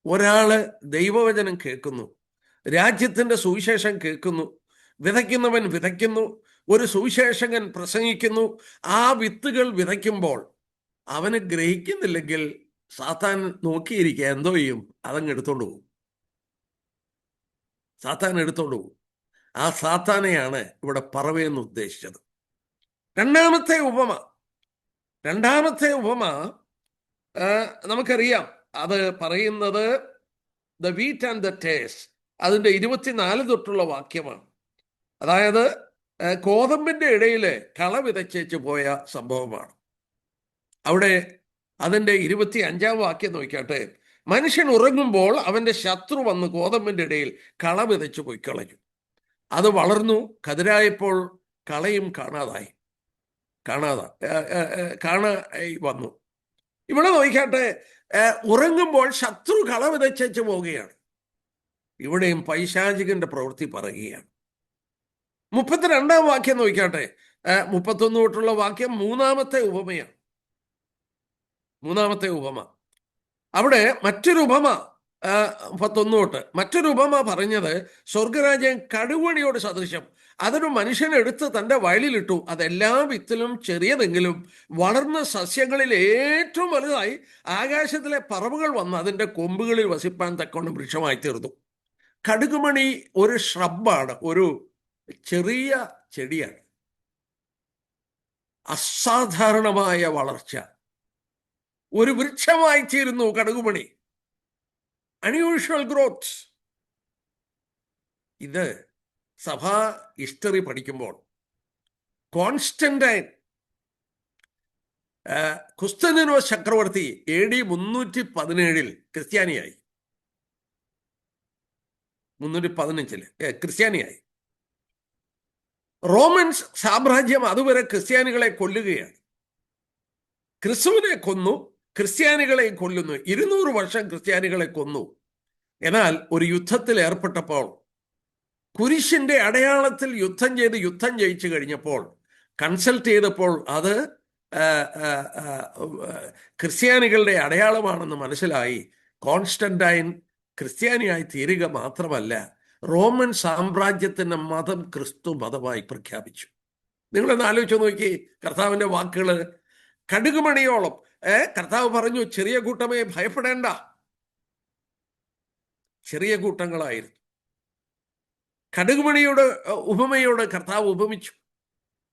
ഒരാള് ദൈവവചനം കേൾക്കുന്നു, രാജ്യത്തിന്റെ സുവിശേഷം കേൾക്കുന്നു, വിതയ്ക്കുന്നവൻ വിതയ്ക്കുന്നു, ഒരു സുവിശേഷകൻ പ്രസംഗിക്കുന്നു. ആ വിത്തുകൾ വിതയ്ക്കുമ്പോൾ അവന് ഗ്രഹിക്കുന്നില്ലെങ്കിൽ സാത്താൻ നോക്കിയിരിക്കുക, എന്തോ ചെയ്യും? അതങ്ങ് എടുത്തോണ്ട് പോകും. സാത്താൻ എടുത്തോണ്ട് പോകും. ആ സാത്താനെയാണ് ഇവിടെ പറവയെന്ന് ഉദ്ദേശിച്ചത്. 2ാമത്തെ ഉപമ നമുക്കറിയാം. അത് പറയുന്നത് ദ വീറ്റ് ആൻഡ് ദ ടേസ്, അതിൻ്റെ 24 തൊട്ടുള്ള വാക്യമാണ്. അതായത് ഗോതമ്പിൻ്റെ ഇടയിൽ കള വിതച്ചേച്ച് പോയ സംഭവമാണ്. അവിടെ അതിൻ്റെ 25-ാം വാക്യം നോക്കിയാട്ടെ, മനുഷ്യൻ ഉറങ്ങുമ്പോൾ അവൻ്റെ ശത്രു വന്ന് ഗോതമ്പിൻ്റെ ഇടയിൽ കള വിതച്ച് പൊയ്ക്കളഞ്ഞു. അത് വളർന്നു, കതിരായപ്പോൾ കളയും കാണാതായി വന്നു. ഇവിടെ നോക്കിയാട്ടെ, ഉറങ്ങുമ്പോൾ ശത്രു കള വിതച്ചു പോവുകയാണ്. ഇവിടെയും പൈശാചികന്റെ പ്രവൃത്തി പറയുകയാണ്. 32-ാം വാക്യം നോക്കിയാട്ടെ, 31 തൊട്ടുള്ള വാക്യം മൂന്നാമത്തെ ഉപമ. അവിടെ മറ്റൊരു ഉപമ 31 തൊട്ട് മറ്റൊരു ഉപമ പറഞ്ഞത്, സ്വർഗരാജ്യം കടുവണിയോട് സദൃശം. അതൊരു മനുഷ്യനെടുത്ത് തൻ്റെ വയലിലിട്ടു. അതെല്ലാ വിത്തിലും ചെറിയതെങ്കിലും വളർന്ന സസ്യങ്ങളിൽ ഏറ്റവും വലുതായി ആകാശത്തിലെ പറവുകൾ വന്ന് അതിൻ്റെ കൊമ്പുകളിൽ വസിപ്പാൻ തക്കവണ്ണം വൃക്ഷമായി തീർന്നു. കടുകുമണി ഒരു ഷ്രബാണ്, ഒരു ചെറിയ ചെടിയാണ്. അസാധാരണമായ വളർച്ച, ഒരു വൃക്ഷമായി തീരുന്നു കടുകുമണി. Unusual growth. ഇത് സഭാ ഹിസ്റ്ററി പഠിക്കുമ്പോൾ കോൺസ്റ്റന്റൈൻ കുസ്തനിനോസ് ചക്രവർത്തി AD 317 ക്രിസ്ത്യാനിയായി. 315 ക്രിസ്ത്യാനിയായി. റോമൻസ് സാമ്രാജ്യം അതുവരെ ക്രിസ്ത്യാനികളെ കൊല്ലുകയാണ്. ക്രിസ്തുവിനെ കൊന്നു, ക്രിസ്ത്യാനികളെ കൊല്ലുന്നു. 200 വർഷം ക്രിസ്ത്യാനികളെ കൊന്നു. എന്നാൽ ഒരു യുദ്ധത്തിൽ ഏർപ്പെട്ടപ്പോൾ, കുരിശിന്റെ അടയാളത്തിൽ യുദ്ധം ജയിച്ചു കഴിഞ്ഞപ്പോൾ, കൺസൾട്ട് ചെയ്തപ്പോൾ അത് ക്രിസ്ത്യാനികളുടെ അടയാളമാണെന്ന് മനസ്സിലായി. കോൺസ്റ്റന്റൈൻ ക്രിസ്ത്യാനിയായി തീരുക മാത്രമല്ല, റോമൻ സാമ്രാജ്യത്തിന്റെ മതം ക്രിസ്തു മതമായി പ്രഖ്യാപിച്ചു. നിങ്ങളൊന്ന് ആലോചിച്ച് നോക്കി കർത്താവിന്റെ വാക്കുകൾ. കടുകുമണിയോളം കർത്താവ് പറഞ്ഞു, ചെറിയ കൂട്ടമേ ഭയപ്പെടേണ്ട. ചെറിയ കൂട്ടങ്ങളായിരുന്നു. കടുകുമണിയുടെ ഉപമയോട് കർത്താവ് ഉപമിച്ചു.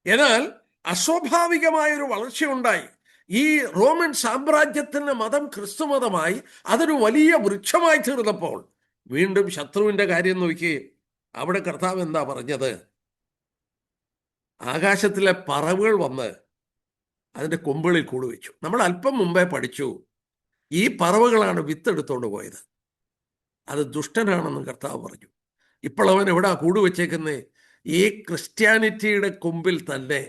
എന്നാൽ അസ്വാഭാവികമായൊരു വളർച്ചയുണ്ടായി. ഈ റോമൻ സാമ്രാജ്യത്തിന്റെ മതം ക്രിസ്തു മതമായി, അതൊരു വലിയ വൃക്ഷമായി തീർന്നപ്പോൾ വീണ്ടും ശത്രുവിന്റെ കാര്യം നോക്കി. അവിടെ കർത്താവ് എന്താ പറഞ്ഞത്? ആകാശത്തിലെ പറവുകൾ വന്ന് അതിൻ്റെ കൊമ്പുകളിൽ കൂടുവെച്ചു. നമ്മൾ അല്പം മുമ്പേ പഠിച്ചു, ഈ പറവുകളാണ് വിത്തെടുത്തോണ്ട് പോയത്. അത് ദുഷ്ടനാണെന്ന് കർത്താവ് പറഞ്ഞു. ഇപ്പോൾ അവൻ എവിടാ കൂടുവെച്ചേക്കുന്നത്? ഈ ക്രിസ്ത്യാനിറ്റിയുടെ കൊമ്പിൽ തന്നെ.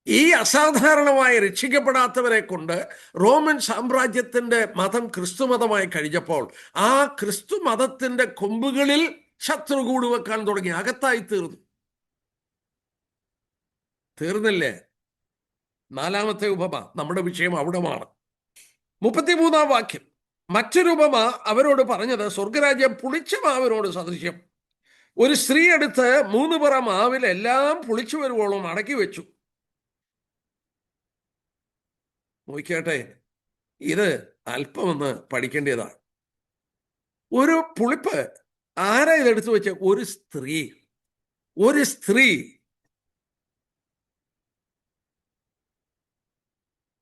ഈ അസാധാരണമായി രക്ഷിക്കപ്പെടാത്തവരെ കൊണ്ട് റോമൻ സാമ്രാജ്യത്തിന്റെ മതം ക്രിസ്തു മതമായി കഴിഞ്ഞപ്പോൾ ആ ക്രിസ്തു മതത്തിന്റെ കൊമ്പുകളിൽ ശത്രു കൂടുവെക്കാൻ തുടങ്ങി. അകത്തായി തീർന്നില്ലേ? 4-ാമത്തെ ഉപമ, നമ്മുടെ വിഷയം അവിടമാണ്. 33-ാം വാക്യം, മറ്റൊരു ഉപമ അവരോട് പറഞ്ഞത്, സ്വർഗരാജ്യം പുളിച്ച മാവിനോട് സദൃശ്യം. ഒരു സ്ത്രീ എടുത്ത് 3 പറ മാവിൽ എല്ലാം പുളിച്ചു വരുവോളം അടക്കി വെച്ചു. നോക്കിയാട്ടെ, ഇത് അല്പമൊന്ന് പഠിക്കേണ്ടതാണ്. ഒരു പുളിപ്പ് ആരാ ഇതെടുത്തു വെച്ച? ഒരു സ്ത്രീ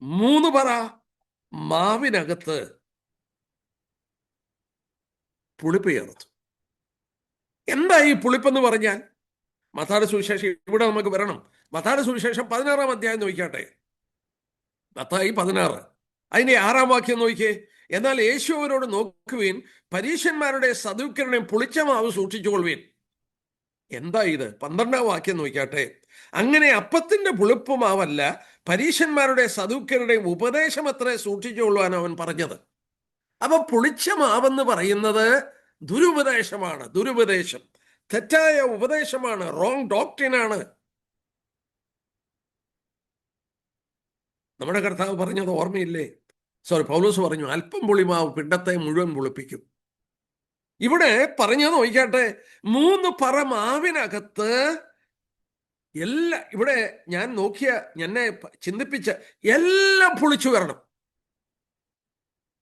3 പറ മാവിനകത്ത് പുളിപ്പ് ചേർത്തു. എന്താ ഈ പുളിപ്പെന്ന് പറഞ്ഞാൽ? മത്തായിയുടെ സുവിശേഷം, ഇവിടെ നമുക്ക് വരണം. മത്തായിയുടെ സുവിശേഷം 16-ാം അധ്യായം നോക്കിയാട്ടെ. മത്തായി 16, അതിന്റെ 6-ാം വാക്യം നോക്കിയേ. എന്നാൽ യേശു അവരോട്, നോക്കുവീൻ, പരീശന്മാരുടെ സദൂക്യരുടെയും പുളിച്ച മാവ് സൂക്ഷിച്ചുകൊള്ളുവീൻ. എന്താ ഇത്? 12-ാം വാക്യം നോക്കിയാട്ടെ. അങ്ങനെ അപ്പത്തിന്റെ പുളിപ്പ് മാവല്ല, പരീശന്മാരുടെ സദൂക്യരുടെയും ഉപദേശം അത്രേ സൂക്ഷിച്ചുകൊള്ളുവാൻ അവൻ പറഞ്ഞത്. അപ്പൊ പുളിച്ച മാവെന്ന് പറയുന്നത് ദുരുപദേശം, തെറ്റായ ഉപദേശമാണ്, റോങ് ഡോക്ട്രിനാണ്. നമ്മുടെ കർത്താവ് പറഞ്ഞത് ഓർമ്മയില്ലേ? പൗലോസ് പറഞ്ഞു, അല്പം പുളിമാവ് പിണ്ടത്തെ മുഴുവൻ പുളിപ്പിക്കും. ഇവിടെ പറഞ്ഞത് നോക്കിയാട്ടെ, 3 പറ മാവിനകത്ത് ഇവിടെ ഞാൻ നോക്കിയ, എന്നെ ചിന്തിപ്പിച്ച എല്ലാം പുളിച്ചു വരണം.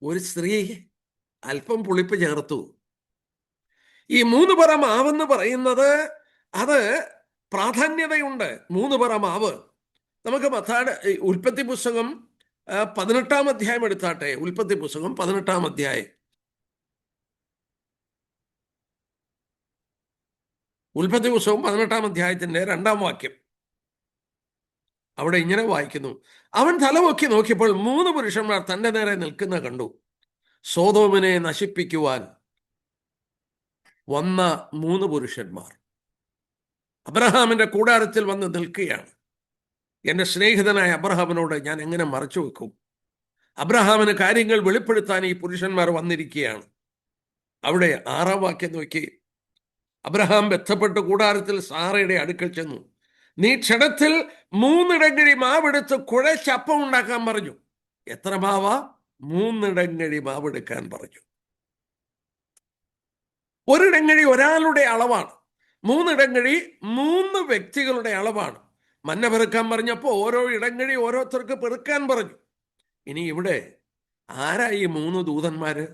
ഒരു സ്ത്രീ അല്പം പുളിപ്പ് ചേർത്തു. ഈ 3 പറ മാവെന്ന് പറയുന്നത് അത് പ്രാധാന്യതയുണ്ട്. 3 പറ മാവ്. നമുക്ക് ഉൽപ്പത്തി പുസ്തകം 18-ാം അധ്യായം എടുത്താട്ടെ. ഉൽപ്പത്തി പുസ്തകം 18-ാം അധ്യായം ഉൽപ്പത്തി പുസ്തകം 18-ാം അധ്യായത്തിന്റെ 2-ാം വാക്യം. അവിടെ ഇങ്ങനെ വായിക്കുന്നു: അവൻ തലപൊക്കി നോക്കിയപ്പോൾ 3 പുരുഷന്മാർ തന്റെ നേരെ നിൽക്കുന്ന കണ്ടു. സോദോമിനെ നശിപ്പിക്കുവാൻ വന്ന 3 പുരുഷന്മാർ അബ്രഹാമിന്റെ കൂടാരത്തിൽ വന്ന് നിൽക്കുകയാണ്. എൻ്റെ സ്നേഹിതനായ അബ്രഹാമിനോട് ഞാൻ എങ്ങനെ മറച്ചു വെക്കും? അബ്രഹാമിന് കാര്യങ്ങൾ വെളിപ്പെടുത്താൻ ഈ പുരുഷന്മാർ വന്നിരിക്കുകയാണ്. അവിടെ 6-ാം വാക്യം നോക്കി. അബ്രഹാം ബന്ധപ്പെട്ട് കൂടാരത്തിൽ സാറയുടെ അടുക്കൽ ചെന്നു. നീ ക്ഷണത്തിൽ 3 ഇടങ്ങഴി മാവെടുത്ത് കുഴച്ച് അപ്പം ഉണ്ടാക്കാൻ പറഞ്ഞു. എത്ര മാവാ? 3 ഇടങ്ങഴി മാവെടുക്കാൻ പറഞ്ഞു. 1 ഇടങ്ങഴി ഒരാളുടെ അളവാണ്. 3 ഇടങ്ങഴി 3 വ്യക്തികളുടെ അളവാണ്. മന്ന പെറുക്കാൻ പറഞ്ഞപ്പോൾ ഓരോ ഇടങ്ങഴി ഓരോരുത്തർക്ക് പെറുക്കാൻ പറഞ്ഞു. ഇനി ഇവിടെ ആരാ ഈ 3 ദൂതന്മാര്?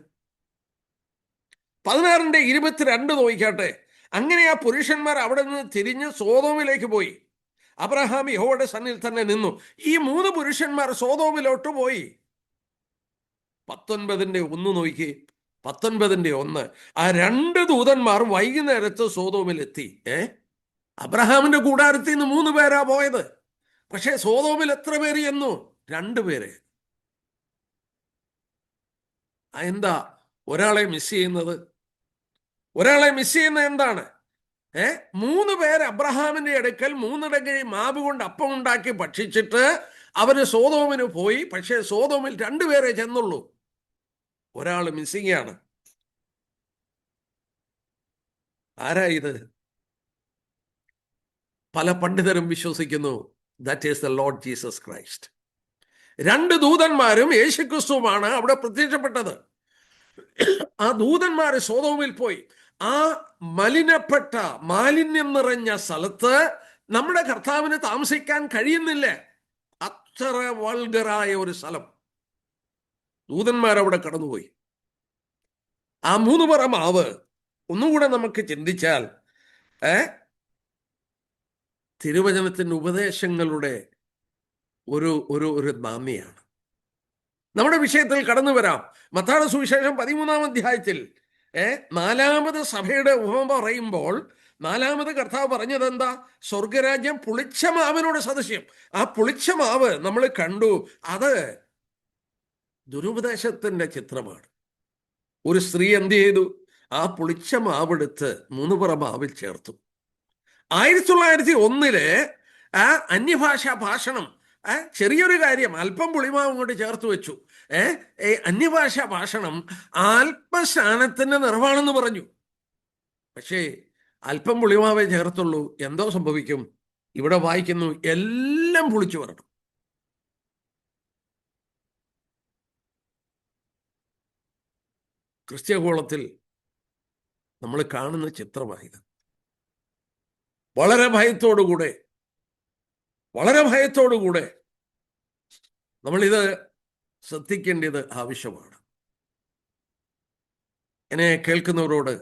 16:22 നോക്കിക്കാട്ടെ. അങ്ങനെ ആ പുരുഷന്മാർ അവിടെ നിന്ന് തിരിഞ്ഞ് സോദോമിലേക്ക് പോയി. അബ്രഹാം യഹോവയുടെ സന്നിധിയിൽ തന്നെ നിന്നു. ഈ 3 പുരുഷന്മാർ സോദോമിലോട്ട് പോയി. 19:1 നോക്കി. 19:1 ആ 2 ദൂതന്മാർ വൈകുന്നേരത്ത് സോദോമിലെത്തി. അബ്രഹാമിന്റെ കൂടാരത്തിൽ നിന്ന് 3 പേരാ പോയത്. പക്ഷെ സോദോമിൽ എത്ര പേര് ചെന്നു? 2 പേര്. എന്താ ഒരാളെ മിസ് ചെയ്യുന്നത്? ഒരാളെ മിസ് ചെയ്യുന്നത് എന്താണ്? 3 പേര് അബ്രഹാമിന്റെ അടുക്കൽ 3 ഇടങ്ങഴി മാവ് കൊണ്ട് അപ്പം ഉണ്ടാക്കി ഭക്ഷിച്ചിട്ട് അവര് സോദോമിന് പോയി. പക്ഷേ സോദോമിൽ 2 പേരെ ചെന്നുള്ളൂ. ഒരാൾ മിസ്സിംഗ് ആണ്. ആരാ ഇത്? പല പണ്ഡിതരും വിശ്വസിക്കുന്നു that is the Lord Jesus Christ. 2 ദൂതന്മാരും യേശുക്രിസ്തുവുമാണ് അവിടെ പ്രത്യക്ഷപ്പെട്ടത്. ആ ദൂതന്മാർ സോദോമിൽ പോയി. ആ മലിനപ്പെട്ട മാലിന്യം നിറഞ്ഞ സ്ഥലത്ത് നമ്മുടെ കർത്താവിന് താമസിക്കാൻ കഴിയുന്നില്ല. അത്ര വൾഗറായ ഒരു സ്ഥലം. ദൂതന്മാരവിടെ കടന്നുപോയി. ആ 3 പറ മാവ് ഒന്നുകൂടെ നമുക്ക് ചിന്തിച്ചാൽ തിരുവചനത്തിന്റെ ഉപദേശങ്ങളുടെ ഒരു നാന്ദിയാണ്. നമ്മുടെ വിഷയത്തിൽ കടന്നു വരാം. മത്തായിയുടെ സുവിശേഷം 13-ാം അധ്യായത്തിൽ 4-ാമത് സഭയുടെ ഉപമ പറയുമ്പോൾ 4-ാമത് കർത്താവ് പറഞ്ഞത് എന്താ? സ്വർഗരാജ്യം പുളിച്ച മാവിനോട് സദൃശ്യം. ആ പുളിച്ച മാവ് നമ്മൾ കണ്ടു. അത് ദുരുപദേശത്തിന്റെ ചിത്രമാണ്. ഒരു സ്ത്രീ എന്ത് ചെയ്തു? ആ പുളിച്ച മാവെടുത്ത് 3 പറ മാവിൽ ചേർത്തു. 1901 ആ അന്യഭാഷാ ഭാഷണം, ചെറിയൊരു കാര്യം, അല്പം പുളിമാവും കൊണ്ട് ചേർത്ത് വെച്ചു. അന്യഭാഷാ ഭാഷണം ആത്മസ്നാനത്തിന്റെ നിറവാണെന്ന് പറഞ്ഞു. പക്ഷേ അല്പം പുളിമാവേ ചേർത്തുള്ളൂ. എന്തോ സംഭവിക്കും? ഇവിടെ വായിക്കുന്നു, എല്ലാം പുളിച്ചു വരണം. ക്രിസ്ത്യഗോളത്തിൽ നമ്മൾ കാണുന്ന ചിത്രമായത്. വളരെ ഭയത്തോടുകൂടെ നമ്മളിത് ശ്രദ്ധിക്കേണ്ടത് ആവശ്യമാണ്. എന്നെ കേൾക്കുന്നവരോട്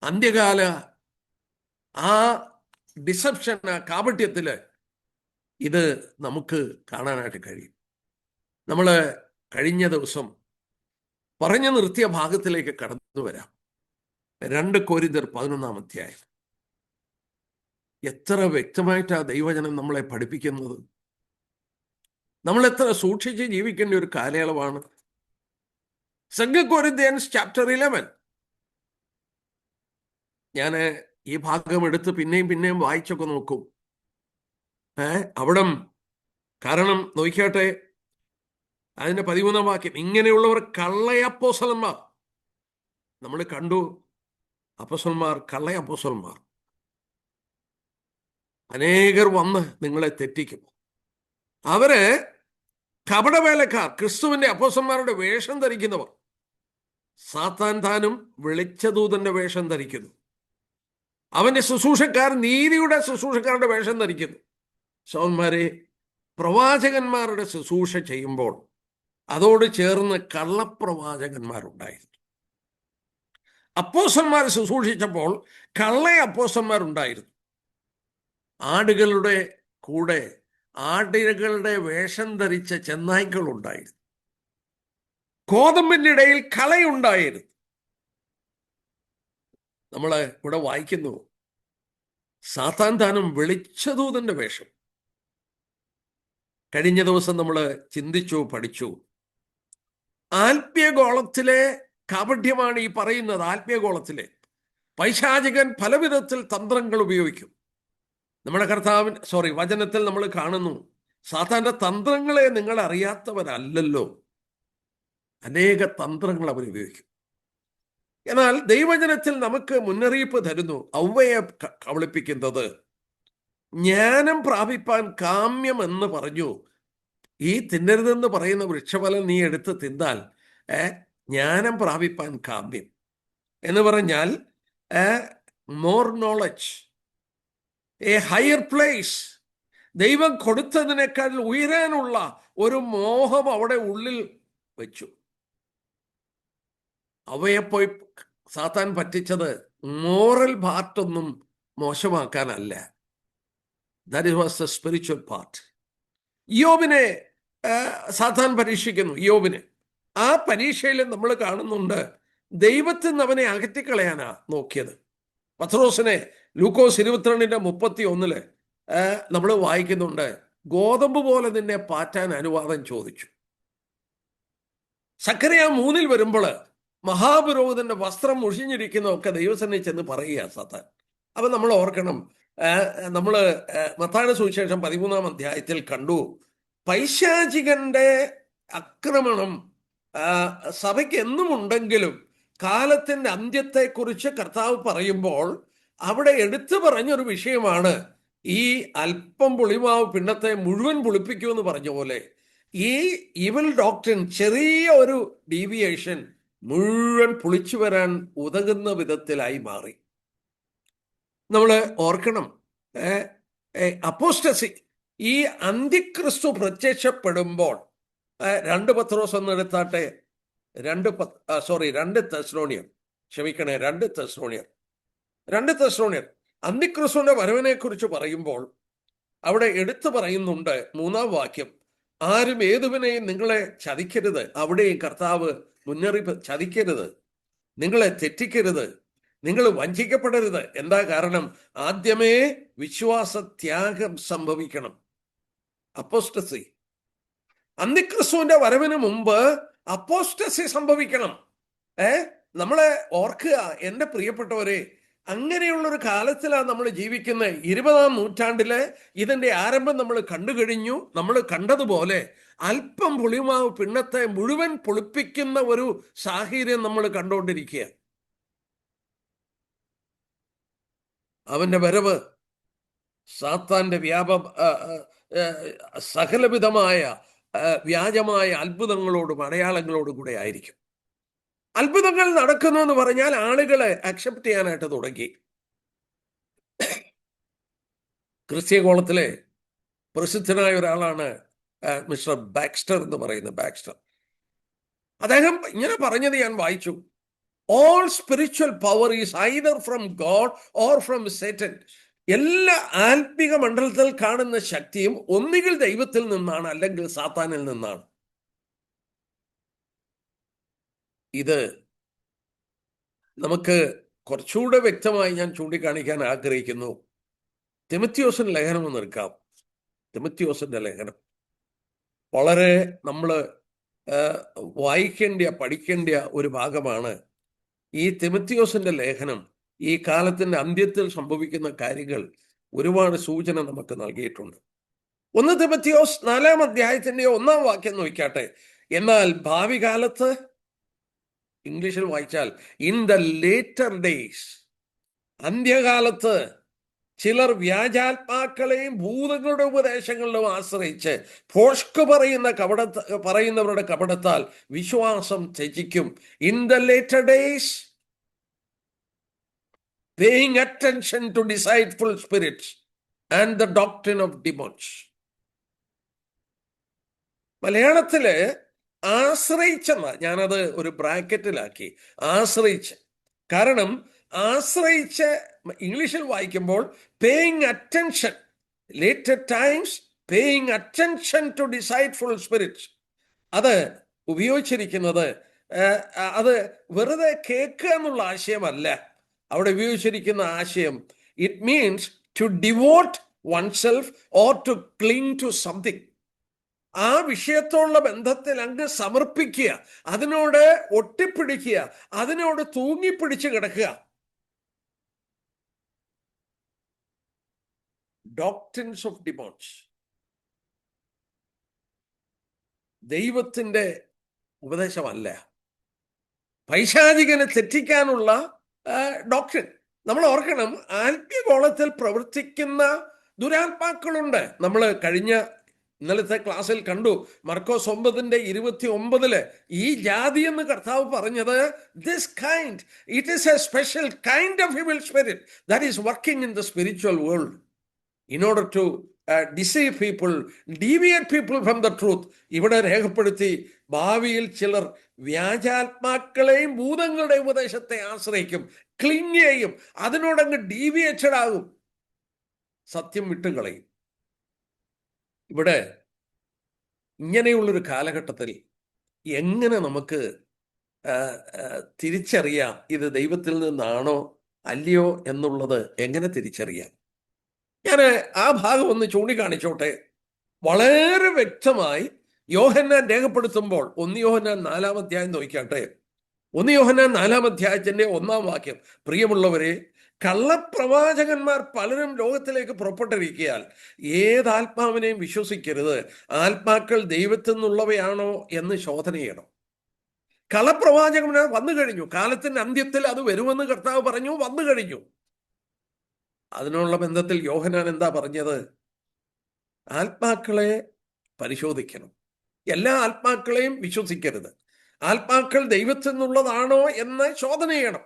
അന്ത്യകാല ആ ഡിസപ്ഷൻ, ആ കാപട്യത്തില് ഇത് നമുക്ക് കാണാനായിട്ട് കഴിയും. നമ്മൾ കഴിഞ്ഞ ദിവസം പറഞ്ഞു നിർത്തിയ ഭാഗത്തിലേക്ക് കടന്നു വരാം. 2 കൊരിന്ത്യർ 11-ാം അധ്യായം. എത്ര വ്യക്തമായിട്ടാണ് ദൈവജനം നമ്മളെ പഠിപ്പിക്കുന്നത്. നമ്മൾ എത്ര സൂക്ഷിച്ച് ജീവിക്കേണ്ട ഒരു കാലയളവാണ്. 2 കൊരിന്ത്യൻസ് ചാപ്റ്റർ 11. ഞാൻ ഈ ഭാഗം എടുത്ത് പിന്നെയും വായിച്ചൊക്കെ നോക്കും. അവിടം കാരണം നോക്കിയാട്ടെ, അതിന്റെ 13-ാം വാക്യം, ഇങ്ങനെയുള്ളവർ കള്ളയപ്പോസ്തലന്മാർ. നമ്മൾ കണ്ടു, അപ്പോസ്തലന്മാർ കള്ളയപ്പോസ്തലന്മാർ. അനേകർ വന്ന് നിങ്ങളെ തെറ്റിക്കും. അവര് കപടവേലക്കാർ, ക്രിസ്തുവിന്റെ അപ്പോസ്തലന്മാരുടെ വേഷം ധരിക്കുന്നവർ. സാത്താൻ താനും വെളിച്ചദൂതന്റെ വേഷം ധരിക്കുന്നു. അവന്റെ ശുശ്രൂഷക്കാർ നീതിയുടെ ശുശ്രൂഷക്കാരുടെ വേഷം ധരിക്കുന്നു. സഹോദരന്മാരെ, പ്രവാചകന്മാരുടെ ശുശ്രൂഷ ചെയ്യുമ്പോൾ അതോട് ചേർന്ന് കള്ളപ്രവാചകന്മാരുണ്ടായിരുന്നു. അപ്പോസ്തലന്മാർ ശുശ്രൂഷിച്ചപ്പോൾ കള്ള അപ്പോസ്തലന്മാരുണ്ടായിരുന്നു. ആടുകളുടെ കൂടെ ആടുകളുടെ വേഷം ധരിച്ച ചെന്നായ്ക്കളുണ്ടായിരുന്നു. കോതമ്പിന്റെ ഇടയിൽ കളയുണ്ടായിരുന്നു. നമ്മൾ ഇവിടെ വായിക്കുന്നു, സാത്താൻ താനും വെളിച്ചദൂതന്റെ വേഷം. കഴിഞ്ഞ ദിവസം നമ്മൾ ചിന്തിച്ചു, പഠിച്ചു. ആത്മീയഗോളത്തിലെ കാപഢ്യമാണ് ഈ പറയുന്നത്. ആത്മീയഗോളത്തിലെ പൈശാചികൻ പലവിധത്തിൽ തന്ത്രങ്ങൾ ഉപയോഗിക്കും. നമ്മുടെ വചനത്തിൽ നമ്മൾ കാണുന്നു, സാത്താന്റെ തന്ത്രങ്ങളെ നിങ്ങൾ അറിയാത്തവരല്ലല്ലോ. അനേക തന്ത്രങ്ങൾ അവർ ഉപയോഗിക്കും. എന്നാൽ ദൈവവചനത്തിൽ നമുക്ക് മുന്നറിയിപ്പ് തരുന്നു. ഔവയെ കബളിപ്പിക്കുന്നത് ജ്ഞാനം പ്രാപിപ്പാൻ കാമ്യം എന്ന് പറഞ്ഞു. ഈ തിന്നരുതെന്ന് പറയുന്ന വൃക്ഷഫലം നീ എടുത്ത് തിന്നാൽ ജ്ഞാനം പ്രാപിപ്പാൻ കാമ്യം എന്ന് പറഞ്ഞാൽ more knowledge, A higher place, ദൈവം കൊടുത്തതിനേക്കാൾ ഉയരാനുള്ള ഒരു മോഹം അവിടെ ഉള്ളിൽ വെച്ചു. അവയെ പോയി സാത്താൻ പറ്റിച്ചത് മോറൽ പാർട്ടൊന്നും മോശമാക്കാനല്ല. That was the spiritual part. യോബിനെ സാത്താൻ പരീക്ഷിക്കുന്നു. യോബിനെ ആ പരീക്ഷയിൽ നമ്മൾ കാണുന്നുണ്ട്, ദൈവത്തിൽ നിന്ന് അവനെ അകറ്റിക്കളയാനാ നോക്കിയത്. പത്രോസിനെ ലൂക്കോസ് 22:31 നമ്മൾ വായിക്കുന്നുണ്ട്, ഗോതമ്പ് പോലെ നിന്നെ പാറ്റാൻ അനുവാദം ചോദിച്ചു. സക്കറിയ 3 വരുമ്പോൾ മഹാപുരോഹിതന്റെ വസ്ത്രം മുഷിഞ്ഞിരിക്കുന്നതൊക്കെ ദൈവസന്നിധി ചെന്ന് പറയുക സാത്താൻ. അപ്പൊ നമ്മൾ ഓർക്കണം, നമ്മൾ മത്തായിയുടെ സുവിശേഷം 13-ാം അധ്യായത്തിൽ കണ്ടു, പൈശാചികന്റെ ആക്രമണം സഭയ്ക്ക് എന്നും ഉണ്ടെങ്കിലും കാലത്തിന്റെ അന്ത്യത്തെക്കുറിച്ച് കർത്താവ് പറയുമ്പോൾ അവിടെ എടുത്തു പറഞ്ഞൊരു വിഷയമാണ്, ഈ അല്പം പുളിമാവ് പിണ്ടത്തെ മുഴുവൻ പുളിപ്പിക്കുമെന്ന് പറഞ്ഞ പോലെ ഈ ഇവൽ ഡോക്ട്രിൻ, ചെറിയ ഒരു ഡീവിയേഷൻ മുഴുവൻ പുളിച്ചു വരാൻ ഉതകുന്ന വിധത്തിലായി മാറി. നമ്മൾ ഓർക്കണം, അപ്പോസ്റ്റസി, ഈ അന്തിക്രിസ്തു പ്രത്യക്ഷപ്പെടുമ്പോൾ 2 പത്രോസ് എന്നെടുത്താട്ടെ, 2 തെസ്സലോനിയർ അന്തിക്രിസ്തുവിന്റെ വരവിനെ കുറിച്ച് പറയുമ്പോൾ അവിടെ എടുത്തു പറയുന്നുണ്ട് 3-ാം വാക്യം, ആരും ഏതുവിനെയും നിങ്ങളെ ചതിക്കരുത്. അവിടെയും കർത്താവ് മുന്നറിയിപ്പ്, ചതിക്കരുത്, നിങ്ങളെ തെറ്റിക്കരുത്, നിങ്ങൾ വഞ്ചിക്കപ്പെടരുത്. എന്താ കാരണം? ആദ്യമേ വിശ്വാസത്യാഗം സംഭവിക്കണം. അപ്പോസ്റ്റസി, അന്തിക്രിസ്തുവിന്റെ വരവിന് മുമ്പ് അപ്പോസ്റ്റസി സംഭവിക്കണം. നമ്മളെ ഓർക്കുക എൻ്റെ പ്രിയപ്പെട്ടവരെ, അങ്ങനെയുള്ളൊരു കാലത്തിലാണ് നമ്മൾ ജീവിക്കുന്നത്. 20-ാം നൂറ്റാണ്ടിലെ ഇതിന്റെ ആരംഭം നമ്മൾ കണ്ടു കഴിഞ്ഞു. നമ്മൾ കണ്ടതുപോലെ അല്പം പുളിമാവ് പിണ്ണത്തെ മുഴുവൻ പൊളിപ്പിക്കുന്ന ഒരു സാഹചര്യം നമ്മൾ കണ്ടുകൊണ്ടിരിക്കുക. അവന്റെ വരവ് സാത്താന്റെ സകലവിധമായ വ്യാജമായ അത്ഭുതങ്ങളോടും അടയാളങ്ങളോടും കൂടെ ആയിരിക്കും. അത്ഭുതങ്ങൾ നടക്കുന്നു എന്ന് പറഞ്ഞാൽ ആളുകളെ അക്സെപ്റ്റ് ചെയ്യാനായിട്ട് തുടങ്ങി. ക്രിസ്ത്യഗോളത്തിലെ പ്രസിദ്ധനായ ഒരാളാണ് മിസ്റ്റർ ബാക്സ്റ്റർ എന്ന് പറയുന്നത്. ബാക്സ്റ്റർ അദ്ദേഹം ഇങ്ങനെ പറഞ്ഞത് ഞാൻ വായിച്ചു, all spiritual power is either from God or from Satan. എല്ലാ ആത്മിക മണ്ഡലത്തിൽ കാണുന്ന ശക്തിയും ഒന്നുകിൽ ദൈവത്തിൽ നിന്നാണ്, അല്ലെങ്കിൽ സാത്താനിൽ നിന്നാണ്. ഇത് നമുക്ക് കുറച്ചുകൂടെ വ്യക്തമായി ഞാൻ ചൂണ്ടിക്കാണിക്കാൻ ആഗ്രഹിക്കുന്നു. തിമത്തിയോസിന്റെ ലേഖനം ഒന്ന് എടുക്കാം. തിമത്തിയോസിന്റെ ലേഖനം വളരെ നമ്മൾ വായിക്കേണ്ട, പഠിക്കേണ്ട ഒരു ഭാഗമാണ്. ഈ തിമത്തിയോസിന്റെ ലേഖനം ഈ കാലത്തിന്റെ അന്ത്യത്തിൽ സംഭവിക്കുന്ന കാര്യങ്ങൾ ഒരുപാട് സൂചന നമുക്ക് നൽകിയിട്ടുണ്ട്. 1 തിമത്തിയോസ് 4-ാം അധ്യായത്തിന്റെ 1-ാം വാക്യം നോക്കിയാട്ടെ. എന്നാൽ ഭാവി കാലത്ത്, ഇംഗ്ലീഷിൽ വായിച്ചാൽ ഇൻ ദ ലേറ്റർ ഡേയ്സ്, അന്ത്യകാലത്ത് ചിലർ വ്യാജാത്മാക്കളെയും ഭൂതങ്ങളുടെ ഉപദേശങ്ങളിലും ആശ്രയിച്ച് ഭോഷ്ക് പറയുന്നവരുടെ കപടത്താൽ വിശ്വാസം ത്യജിക്കും. In the later days, paying attention to deceitful spirits and the doctrine of demons. മലയാളത്തില് ആശ്രയിച്ചെന്ന, ഞാനത് ഒരു ബ്രാക്കറ്റിലാക്കി, ആശ്രയിച്ച്. കാരണം ആശ്രയിച്ച് ഇംഗ്ലീഷിൽ വായിക്കുമ്പോൾ paying attention, later times paying attention to deceitful spirits, അത് ഉപയോഗിച്ചിരിക്കുന്നത് അത് വെറുതെ കേൾക്കുക എന്നുള്ള ആശയമല്ല. അവിടെ ഉപയോഗിച്ചിരിക്കുന്ന ആശയം, it means to devote oneself or to cling to something. ആ വിഷയത്തോടുള്ള ബന്ധത്തിൽ അങ്ങ് സമർപ്പിക്കുക, അതിനോട് ഒട്ടിപ്പിടിക്കുക, അതിനോട് തൂങ്ങിപ്പിടിച്ച് കിടക്കുക. ഡോക്ട്രിൻസ് ഓഫ് ഡിമോൺസ്, ദൈവത്തിന്റെ ഉപദേശമല്ല, പൈശാചികനെ തെറ്റിക്കാനുള്ള ഡോക്ട്രിൻ. നമ്മൾ ഓർക്കണം, ആത്മീയഗോളത്തിൽ പ്രവർത്തിക്കുന്ന ദുരാത്മാക്കളുണ്ട്. നമ്മൾ ഇന്നലത്തെ ക്ലാസ്സിൽ കണ്ടു, മർക്കോസ് 9:29 ഈ ജാതി എന്ന് കർത്താവ് പറഞ്ഞത്, this kind, it is a special kind of evil spirit that is working in the spiritual world in order to deceive people, deviate people from the truth. ഇവിടെ രേഖപ്പെടുത്തി, ഭാവിയിൽ ചിലർ വ്യാജാത്മാക്കളെയും ഭൂതങ്ങളുടെയും ഉപദേശത്തെ ആശ്രയിക്കും, ക്ലിങ് ചെയ്യും, അതിനോടങ്ങ് ഡീവിയേറ്റഡ് ആകും, സത്യം വിട്ടുകളയും. ഇവിടെ ഇങ്ങനെയുള്ളൊരു കാലഘട്ടത്തിൽ എങ്ങനെ നമുക്ക് തിരിച്ചറിയാം ഇത് ദൈവത്തിൽ നിന്നാണോ അല്ലയോ എന്നുള്ളത് എങ്ങനെ തിരിച്ചറിയാം? ഞാൻ ആ ഭാഗം ഒന്ന് ചൂണ്ടിക്കാണിച്ചോട്ടെ. വളരെ വ്യക്തമായി യോഹന്നാൻ രേഖപ്പെടുത്തുമ്പോൾ 1 യോഹന്നാൻ 4-ാം അധ്യായം നോക്കിയാട്ടെ. 1 യോഹന്നാൻ 4-ാം അധ്യായത്തിന്റെ 1-ാം വാക്യം, പ്രിയമുള്ളവരെ, കള്ളപ്രവാചകന്മാർ പലരും ലോകത്തിലേക്ക് പുറപ്പെട്ടിരിക്കയാൽ ഏതാത്മാവിനെയും വിശ്വസിക്കരുത്, ആത്മാക്കൾ ദൈവത്തിൽ നിന്നുള്ളവയാണോ എന്ന് ശോധന ചെയ്യണം. കള്ളപ്രവാചകന്മാർ വന്നു കഴിഞ്ഞു, കാലത്തിന്റെ അന്ത്യത്തിൽ അത് വരുമെന്ന് കർത്താവ് പറഞ്ഞു, വന്നു കഴിഞ്ഞു. അതിനുള്ള ബന്ധത്തിൽ യോഹന്നാൻ എന്താ പറഞ്ഞത്? ആത്മാക്കളെ പരിശോധിക്കണം, എല്ലാ ആത്മാക്കളെയും വിശ്വസിക്കരുത്, ആത്മാക്കൾ ദൈവത്തിൽ നിന്നുള്ളതാണോ എന്ന് ശോധന ചെയ്യണം.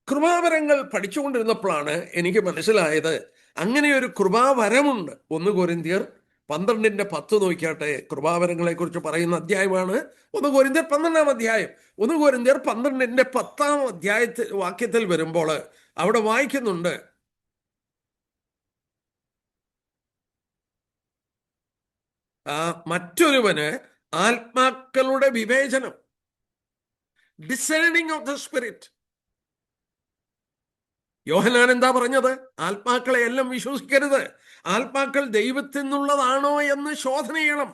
കൃപാവരങ്ങൾ പഠിച്ചുകൊണ്ടിരുന്നപ്പോഴാണ് എനിക്ക് മനസ്സിലായത്, അങ്ങനെയൊരു കൃപാവരമുണ്ട്. 1 കൊരിന്ത്യർ 12:10 നോക്കിയാട്ടെ. കൃപാവരങ്ങളെ കുറിച്ച് പറയുന്ന അധ്യായമാണ് 1 കൊരിന്ത്യർ 12-ാം അധ്യായം. 1 കൊരിന്ത്യർ 12:10-ാം വാക്യത്തിൽ വരുമ്പോൾ അവിടെ വായിക്കുന്നുണ്ട്, മറ്റൊരുവന് ആത്മാക്കളുടെ വിവേചനം, ഡിസേണിംഗ് ഓഫ് ദ സ്പിരിറ്റ്. യോഹന്നാൻ എന്താ പറഞ്ഞത്? ആത്മാക്കളെ എല്ലാം വിശ്വസിക്കരുത്, ആത്മാക്കൾ ദൈവത്തിൽ നിന്നുള്ളതാണോ എന്ന് ശോധന ചെയ്യണം.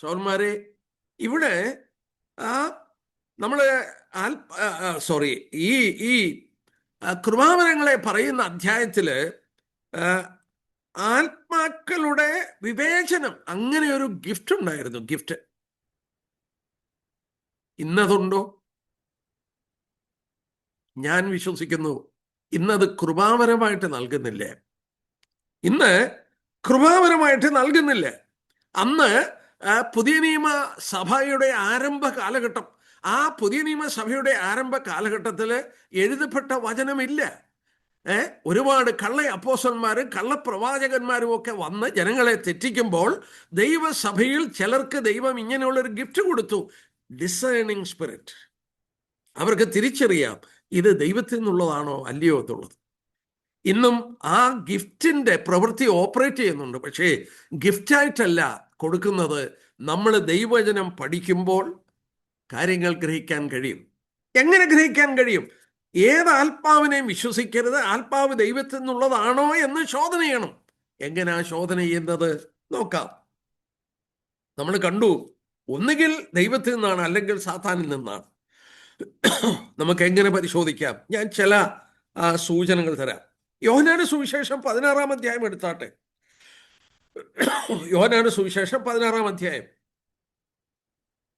സോന്മാരെ, ഇവിടെ നമ്മള് ഈ കൃപാവരങ്ങളെ പറയുന്ന അധ്യായത്തില് ആത്മാക്കളുടെ വിവേചനം, അങ്ങനെ ഒരു ഗിഫ്റ്റ് ഉണ്ടായിരുന്നു. ഗിഫ്റ്റ് ഇന്നതുണ്ടോ? ഞാൻ വിശ്വസിക്കുന്നു ഇന്നത് കൃപാവരമായിട്ട് നൽകുന്നില്ല. ഇന്ന് കൃപാവരമായിട്ട് നൽകുന്നില്ല. അന്ന് പുതിയ നിയമ സഭയുടെ ആരംഭ കാലഘട്ടം, ആ പുതിയ നിയമ സഭയുടെ ആരംഭ കാലഘട്ടത്തിൽ എഴുതപ്പെട്ട വചനമില്ല. ഒരുപാട് കള്ള അപ്പോസ്തലന്മാരും കള്ളപ്രവാചകന്മാരും ഒക്കെ വന്ന് ജനങ്ങളെ തെറ്റിക്കുമ്പോൾ ദൈവസഭയിൽ ചിലർക്ക് ദൈവം ഇങ്ങനെയുള്ളൊരു ഗിഫ്റ്റ് കൊടുത്തു, ഡിസേണിംഗ് സ്പിരിറ്റ്. അവർക്ക് തിരിച്ചറിയാം ഇത് ദൈവത്തിൽ നിന്നുള്ളതാണോ അല്ലയോ എന്നുള്ളത്. ഇന്നും ആ ഗിഫ്റ്റിന്റെ പ്രവൃത്തി ഓപ്പറേറ്റ് ചെയ്യുന്നുണ്ട്. പക്ഷേ ഗിഫ്റ്റായിട്ടല്ല കൊടുക്കുന്നത്. നമ്മൾ ദൈവവചനം പഠിക്കുമ്പോൾ കാര്യങ്ങൾ ഗ്രഹിക്കാൻ കഴിയും. എങ്ങനെ ഗ്രഹിക്കാൻ കഴിയും? ഏത് ആത്മാവിനെയും വിശ്വസിക്കരുത്, ആത്മാവ് ദൈവത്തിൽ നിന്നുള്ളതാണോ എന്ന് ശോധന ചെയ്യണം. എങ്ങനെയാ ശോധന ചെയ്യുന്നത് നോക്കാം. നമ്മൾ കണ്ടു, ഒന്നുകിൽ ദൈവത്തിൽ നിന്നാണ്, അല്ലെങ്കിൽ സാത്താനിൽ നിന്നാണ്. നമുക്ക് എങ്ങനെ പരിശോധിക്കാം? ഞാൻ ചില സൂചനകൾ തരാം. യോഹന്നാന്റെ സുവിശേഷം 16-ാം അധ്യായം എടുത്താട്ടെ. യോഹന്നാന്റെ സുവിശേഷം 16-ാം അധ്യായം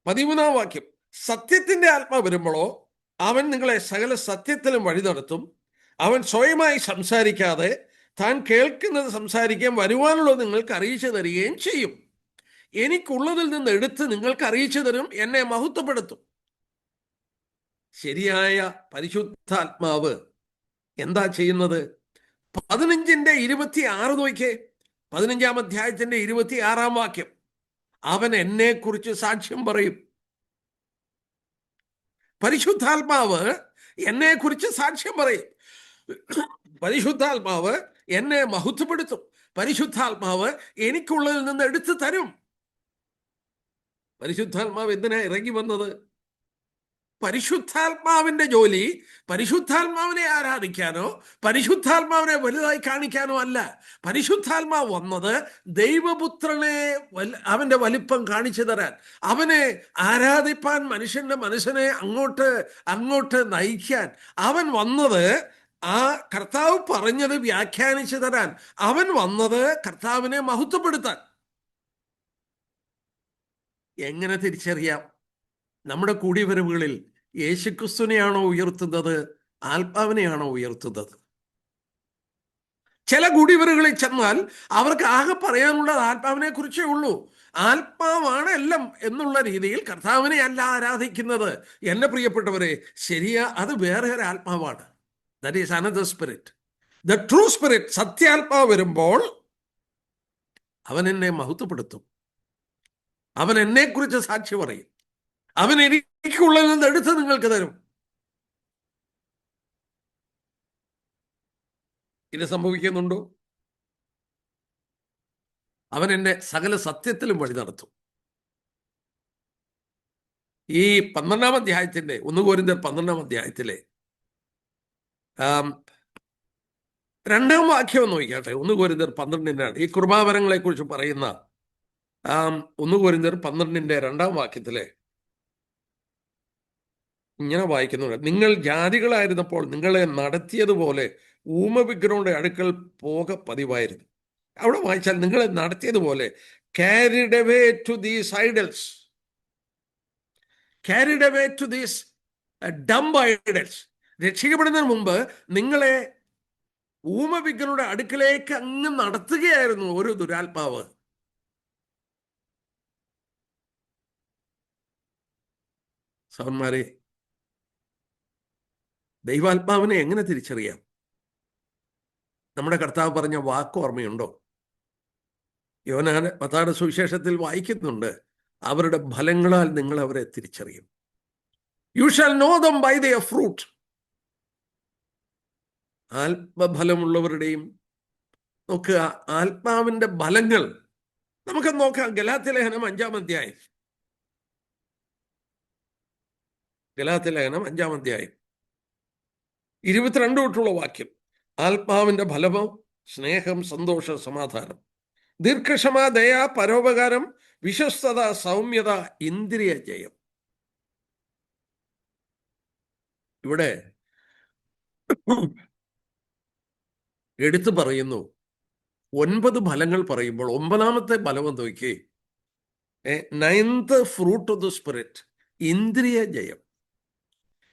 13-ാം വാക്യം, സത്യത്തിന്റെ ആത്മാവ് വരുമ്പോഴോ അവൻ നിങ്ങളെ സകല സത്യത്തിലും വഴി നടത്തും. അവൻ സ്വയമായി സംസാരിക്കാതെ താൻ കേൾക്കുന്നത് സംസാരിക്കാൻ വരുവാനുള്ളത് നിങ്ങൾക്ക് അറിയിച്ചു തരികയും ചെയ്യും. എനിക്കുള്ളതിൽ നിന്ന് എടുത്ത് നിങ്ങൾക്ക് അറിയിച്ചു തരും, എന്നെ മഹത്വപ്പെടുത്തും. ശരിയായ പരിശുദ്ധാത്മാവ് എന്താ ചെയ്യുന്നത്? 15:26 നോക്കിയേ. 15-ാം അധ്യായത്തിന്റെ 26-ാം വാക്യം, അവൻ എന്നെ കുറിച്ച് സാക്ഷ്യം പറയും. പരിശുദ്ധാത്മാവ് എന്നെ കുറിച്ച് സാക്ഷ്യം പറയും. പരിശുദ്ധാത്മാവ് എന്നെ മഹത്വപ്പെടുത്തും. പരിശുദ്ധാത്മാവ് എനിക്കുള്ളതിൽ നിന്ന് എടുത്തു തരും. പരിശുദ്ധാത്മാവ് എന്തിനാ ഇറങ്ങി വന്നത്? പരിശുദ്ധാത്മാവിന്റെ ജോലി പരിശുദ്ധാത്മാവിനെ ആരാധിക്കാനോ പരിശുദ്ധാത്മാവിനെ വലുതായി കാണിക്കാനോ അല്ല. പരിശുദ്ധാത്മാവ് വന്നത് ദൈവപുത്രനെ അവന്റെ വലിപ്പം കാണിച്ചു തരാൻ, അവനെ ആരാധിപ്പാൻ മനുഷ്യന്റെ മനസ്സിനെ അങ്ങോട്ട് അങ്ങോട്ട് നയിക്കാൻ. അവൻ വന്നത് ആ കർത്താവ് പറഞ്ഞത് വ്യാഖ്യാനിച്ചു തരാൻ. അവൻ വന്നത് കർത്താവിനെ മഹത്വപ്പെടുത്താൻ. എങ്ങനെ തിരിച്ചറിയാം? നമ്മുടെ കൂടിവരവുകളിൽ യേശുക്രിസ്തുവിനെയാണോ ഉയർത്തുന്നത്, ആത്മാവിനെയാണോ ഉയർത്തുന്നത്? ചില കൂടിവരവുകളിൽ ചെന്നാൽ അവർക്ക് ആകെ പറയാനുള്ളത് ആത്മാവിനെ കുറിച്ചേ ഉള്ളൂ. ആത്മാവാണ് എല്ലാം എന്നുള്ള രീതിയിൽ കർത്താവിനെ അല്ല ആരാധിക്കുന്നത്. എൻ്റെ പ്രിയപ്പെട്ടവരെ, ശരിയാ, അത് വേറെ ഒരു ആത്മാവാണ്. That is another spirit. The true spirit, സത്യാത്മാവ് വരുമ്പോൾ അവൻ എന്നെ മഹത്വപ്പെടുത്തും. അവൻ എന്നെക്കുറിച്ച് സാക്ഷി പറയും. അവൻ എനിക്കുള്ളിൽ നിന്ന് എടുത്ത് നിങ്ങൾക്ക് തരും. ഇത് സംഭവിക്കുന്നുണ്ടോ? അവൻ എന്നെ സകല സത്യത്തിലും വഴി നടത്തും. ഈ 12-ാം അധ്യായത്തിന്റെ 1 കൊരിന്ത്യർ 12-ാം അധ്യായത്തിലെ 2-ാം വാക്യം നോക്കിയാട്ടെ. 1 കൊരിന്ത്യർ 12-ാണ് ഈ കൃപാവരങ്ങളെ കുറിച്ച് പറയുന്ന 1 കൊരിന്ത്യർ 12-ന്റെ 2-ാം വാക്യത്തിലെ ഇങ്ങനെ വായിക്കുന്നുണ്ട്: നിങ്ങൾ ജാതികളായിരുന്നപ്പോൾ നിങ്ങളെ നടത്തിയതുപോലെ ഊമവിഗ്രഹങ്ങളുടെ അടുക്കൽ പോക പതിവായിരുന്നു. അവിടെ വായിച്ചാൽ നിങ്ങളെ നടത്തിയതുപോലെ carried away to these idols, carried away to these dumb idols. രക്ഷിക്കപ്പെടുന്നതിന് മുമ്പ് നിങ്ങളെ ഊമവിഗ്രഹങ്ങളുടെ അടുക്കലേക്ക് അങ്ങ് നടത്തുകയായിരുന്നു ഒരു ദുരാത്മാവ്. സഹോദരന്മാരെ, ദൈവാത്മാവിനെ എങ്ങനെ തിരിച്ചറിയാം? നമ്മുടെ കർത്താവ് പറഞ്ഞ വാക്ക് ഓർമ്മയുണ്ടോ? യോഹന്നാൻ മത്തായിയുടെ സുവിശേഷത്തിൽ വായിക്കുന്നുണ്ട്, അവരുടെ ഫലങ്ങളാൽ നിങ്ങൾ അവരെ തിരിച്ചറിയും. You shall know them by their fruit. ആത്മഫലമുള്ളവരുടെയും നോക്കുക, ആത്മാവിന്റെ ഫലങ്ങൾ നമുക്ക് നോക്കാം. ഗലാത്യലേഖനം 5-ാം അധ്യായം, ഗലാത്യലേഖനം 5-ാം അധ്യായം 22 തൊട്ടുള്ള വാക്യം. ആത്മാവിന്റെ ഫലമോ സ്നേഹം, സന്തോഷം, സമാധാനം, ദീർഘക്ഷമ, ദയ, പരോപകാരം, വിശ്വസ്തത, സൗമ്യത, ഇന്ദ്രിയ ജയം. ഇവിടെ എടുത്തു പറയുന്നു 9 ഫലങ്ങൾ പറയുമ്പോൾ 9-ാമത്തെ ഫലം നോക്കി, 9th fruit of the spirit, ഇന്ദ്രിയ ജയം.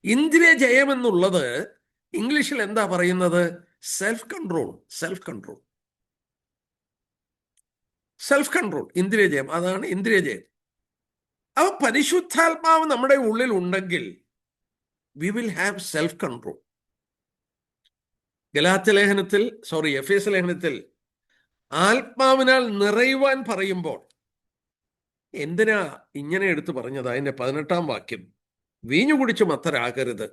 ഇന്ദ്രിയ ജയം എന്നുള്ളത് ഇംഗ്ലീഷിൽ എന്താ പറയുന്നത്? Self control. Self control, self control, ഇന്ദ്രിയ ജയം. അതാണ് ഇന്ദ്രിയ ജയം. അവ പരിശുദ്ധാത്മാവ് നമ്മുടെ ഉള്ളിൽ ഉണ്ടെങ്കിൽ we will have self control. എഫേസ്യ ലേഖനത്തിൽ ആത്മാവിനാൽ നിറയുവാൻ പറയുമ്പോൾ എന്തിനാ ഇങ്ങനെ എടുത്തു പറഞ്ഞത്? അതിന്റെ 18-ാം വാക്യം, വീഞ്ഞു കുടിച്ച് മത്തരാകരുത്.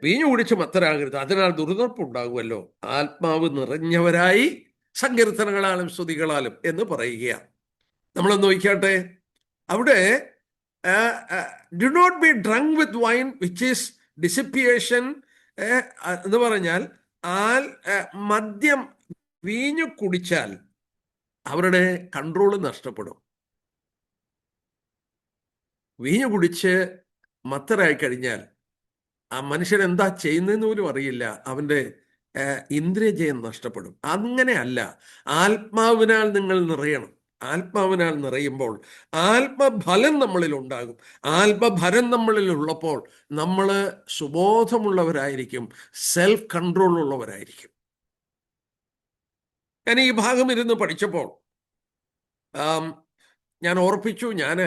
വീഞ്ഞു കുടിച്ച് മത്തരാകരുത്, അതിനാൽ ദുർനടപ്പുണ്ടാകുമല്ലോ. ആത്മാവ് നിറഞ്ഞവരായി സങ്കീർത്തനങ്ങളാലും സ്തുതികളാലും എന്ന് പറയുകയാണ്. നമ്മളൊന്ന് നോക്കിയാട്ടെ. അവിടെ do not be drunk with wine which is dissipation എന്ന് പറഞ്ഞാൽ മദ്യം, വീഞ്ഞു കുടിച്ചാൽ അവരുടെ കൺട്രോൾ നഷ്ടപ്പെടും. വീഞ്ഞു കുടിച്ച് മത്തരായി കഴിഞ്ഞാൽ ആ മനുഷ്യൻ എന്താ ചെയ്യുന്നതെന്ന് പോലും അറിയില്ല. അവൻ്റെ ഇന്ദ്രിയജയം നഷ്ടപ്പെടും. അങ്ങനെയല്ല, ആത്മാവിനാൽ നിങ്ങൾ നിറയണം. ആത്മാവിനാൽ നിറയുമ്പോൾ ആത്മഫലം നമ്മളിൽ ഉണ്ടാകും. ആത്മഫലം നമ്മളിൽ ഉള്ളപ്പോൾ നമ്മൾ സുബോധമുള്ളവരായിരിക്കും, സെൽഫ് കൺട്രോൾ ഉള്ളവരായിരിക്കും. ഞാൻ ഈ ഭാഗം ഇരുന്ന് പഠിച്ചപ്പോൾ ഞാൻ ഓർപ്പിച്ചു, ഞാൻ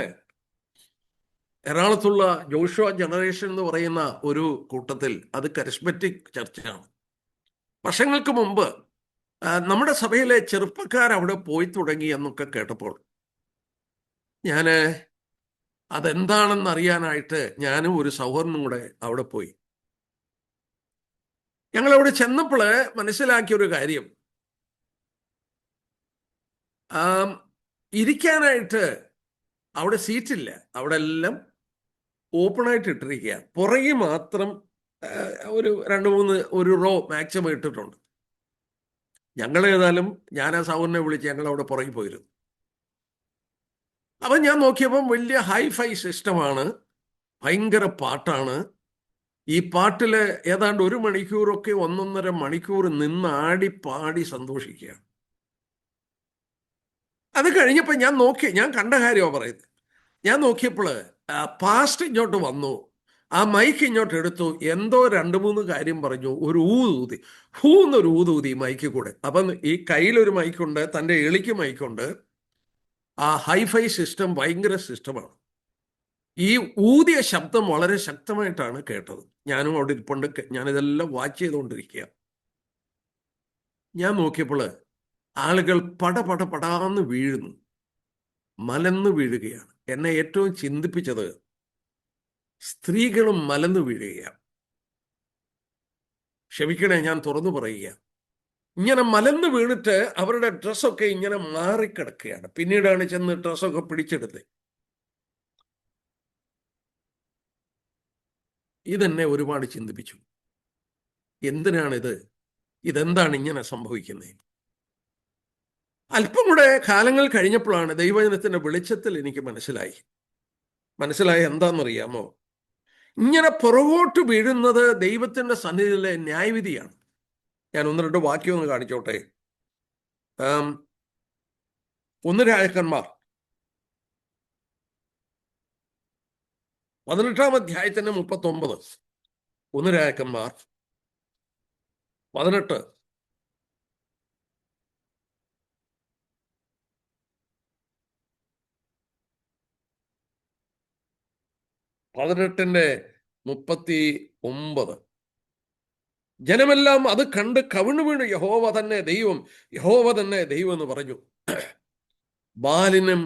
എറണാകുളത്തുള്ള ജോഷുവ ജനറേഷൻ എന്ന് പറയുന്ന ഒരു കൂട്ടത്തിൽ, അത് കരിസ്മറ്റിക് ചർച്ചാണ്. വർഷങ്ങൾക്ക് മുമ്പ് നമ്മുടെ സഭയിലെ ചെറുപ്പക്കാർ അവിടെ പോയി തുടങ്ങി എന്നൊക്കെ കേട്ടപ്പോൾ ഞാൻ അതെന്താണെന്ന് അറിയാനായിട്ട് ഞാനും ഒരു സഹോദരനും കൂടെ അവിടെ പോയി. ഞങ്ങൾ അവിടെ ചെന്നപ്പോൾ മനസ്സിലാക്കിയൊരു കാര്യം, ഇരിക്കാനായിട്ട് അവിടെ സീറ്റില്ല. അവിടെ എല്ലാം ഓപ്പണായിട്ട് ഇട്ടിരിക്കുക. പുറകെ മാത്രം ഒരു 2-3 ഒരു റോ മാക്സിമം ഇട്ടിട്ടുണ്ട്. ഞങ്ങൾ ഏതായാലും ഞാൻ ആ സൗറിനെ വിളിച്ച് ഞങ്ങൾ അവിടെ പുറകെ പോയിരുന്നു. അപ്പം ഞാൻ നോക്കിയപ്പം വലിയ ഹൈഫൈ സിസ്റ്റമാണ്, ഭയങ്കര പാട്ടാണ്. ഈ പാട്ടിൽ ഏതാണ്ട് 1 മണിക്കൂറൊക്കെ 1.5 മണിക്കൂർ നിന്ന് ആടി പാടി സന്തോഷിക്കുകയാണ്. അത് കഴിഞ്ഞപ്പോൾ ഞാൻ കണ്ട കാര്യമാണ് പറയുന്നത്. ഞാൻ നോക്കിയപ്പോൾ പാസ്റ്റ് ഇങ്ങോട്ട് വന്നു, ആ മൈക്ക് ഇങ്ങോട്ട് എടുത്തു, എന്തോ 2-3 കാര്യം പറഞ്ഞു, ഒരു ഊതൂതി, ഹൂന്നൊരു ഊതൂതി മൈക്ക് കൂടെ. അപ്പം ഈ കയ്യിലൊരു മൈക്കുണ്ട്, തൻ്റെ എളിക്ക് മൈക്കുണ്ട്. ആ ഹൈഫൈ സിസ്റ്റം ഭയങ്കര സിസ്റ്റമാണ്. ഈ ഊതിയ ശബ്ദം വളരെ ശക്തമായിട്ടാണ് കേട്ടത്. ഞാനും അവിടെ ഇരിപ്പുണ്ട്, ഞാനിതെല്ലാം വാച്ച് ചെയ്തുകൊണ്ടിരിക്കുക. ഞാൻ നോക്കിയപ്പോൾ ആളുകൾ പടാന്ന് വീഴുന്നു, മലന്ന് വീഴുകയാണ്. എന്നെ ഏറ്റവും ചിന്തിപ്പിച്ചത് സ്ത്രീകളും മലന്ന് വീഴുകയാണ്. ക്ഷമിക്കണേ, ഞാൻ തുറന്നു പറയുക. ഇങ്ങനെ മലന്ന് വീണിട്ട് അവരുടെ ഡ്രസ്സൊക്കെ ഇങ്ങനെ മാറിക്കിടക്കുകയാണ്. പിന്നീടാണ് ചെന്ന് ഡ്രസ്സൊക്കെ പിടിച്ചെടുത്ത്. ഇതെന്നെ ഒരുപാട് ചിന്തിപ്പിച്ചു. എന്തിനാണിത്? ഇതെന്താണ് ഇങ്ങനെ സംഭവിക്കുന്നത്? അല്പം കൂടെ കാലങ്ങൾ കഴിഞ്ഞപ്പോഴാണ് ദൈവജനത്തിന്റെ വെളിച്ചത്തിൽ എനിക്ക് മനസ്സിലായ എന്താണെന്നറിയാമോ? ഇങ്ങനെ പുറകോട്ട് വീഴുന്നത് ദൈവത്തിന്റെ സന്നിധിയിലെ ന്യായവിധിയാണ്. ഞാൻ 1-2 വാക്യം ഒന്ന് കാണിച്ചോട്ടെ. 1 രാജാക്കന്മാർ 18-ാം അധ്യായത്തിന്റെ 39. 1 രാജാക്കന്മാർ 18. പതിനെട്ടിന്റെ 39. ജനമെല്ലാം അത് കണ്ട് കവിണ്ണു വീണു, യഹോവ തന്നെ ദൈവം എന്ന് പറഞ്ഞു. ബാലിനും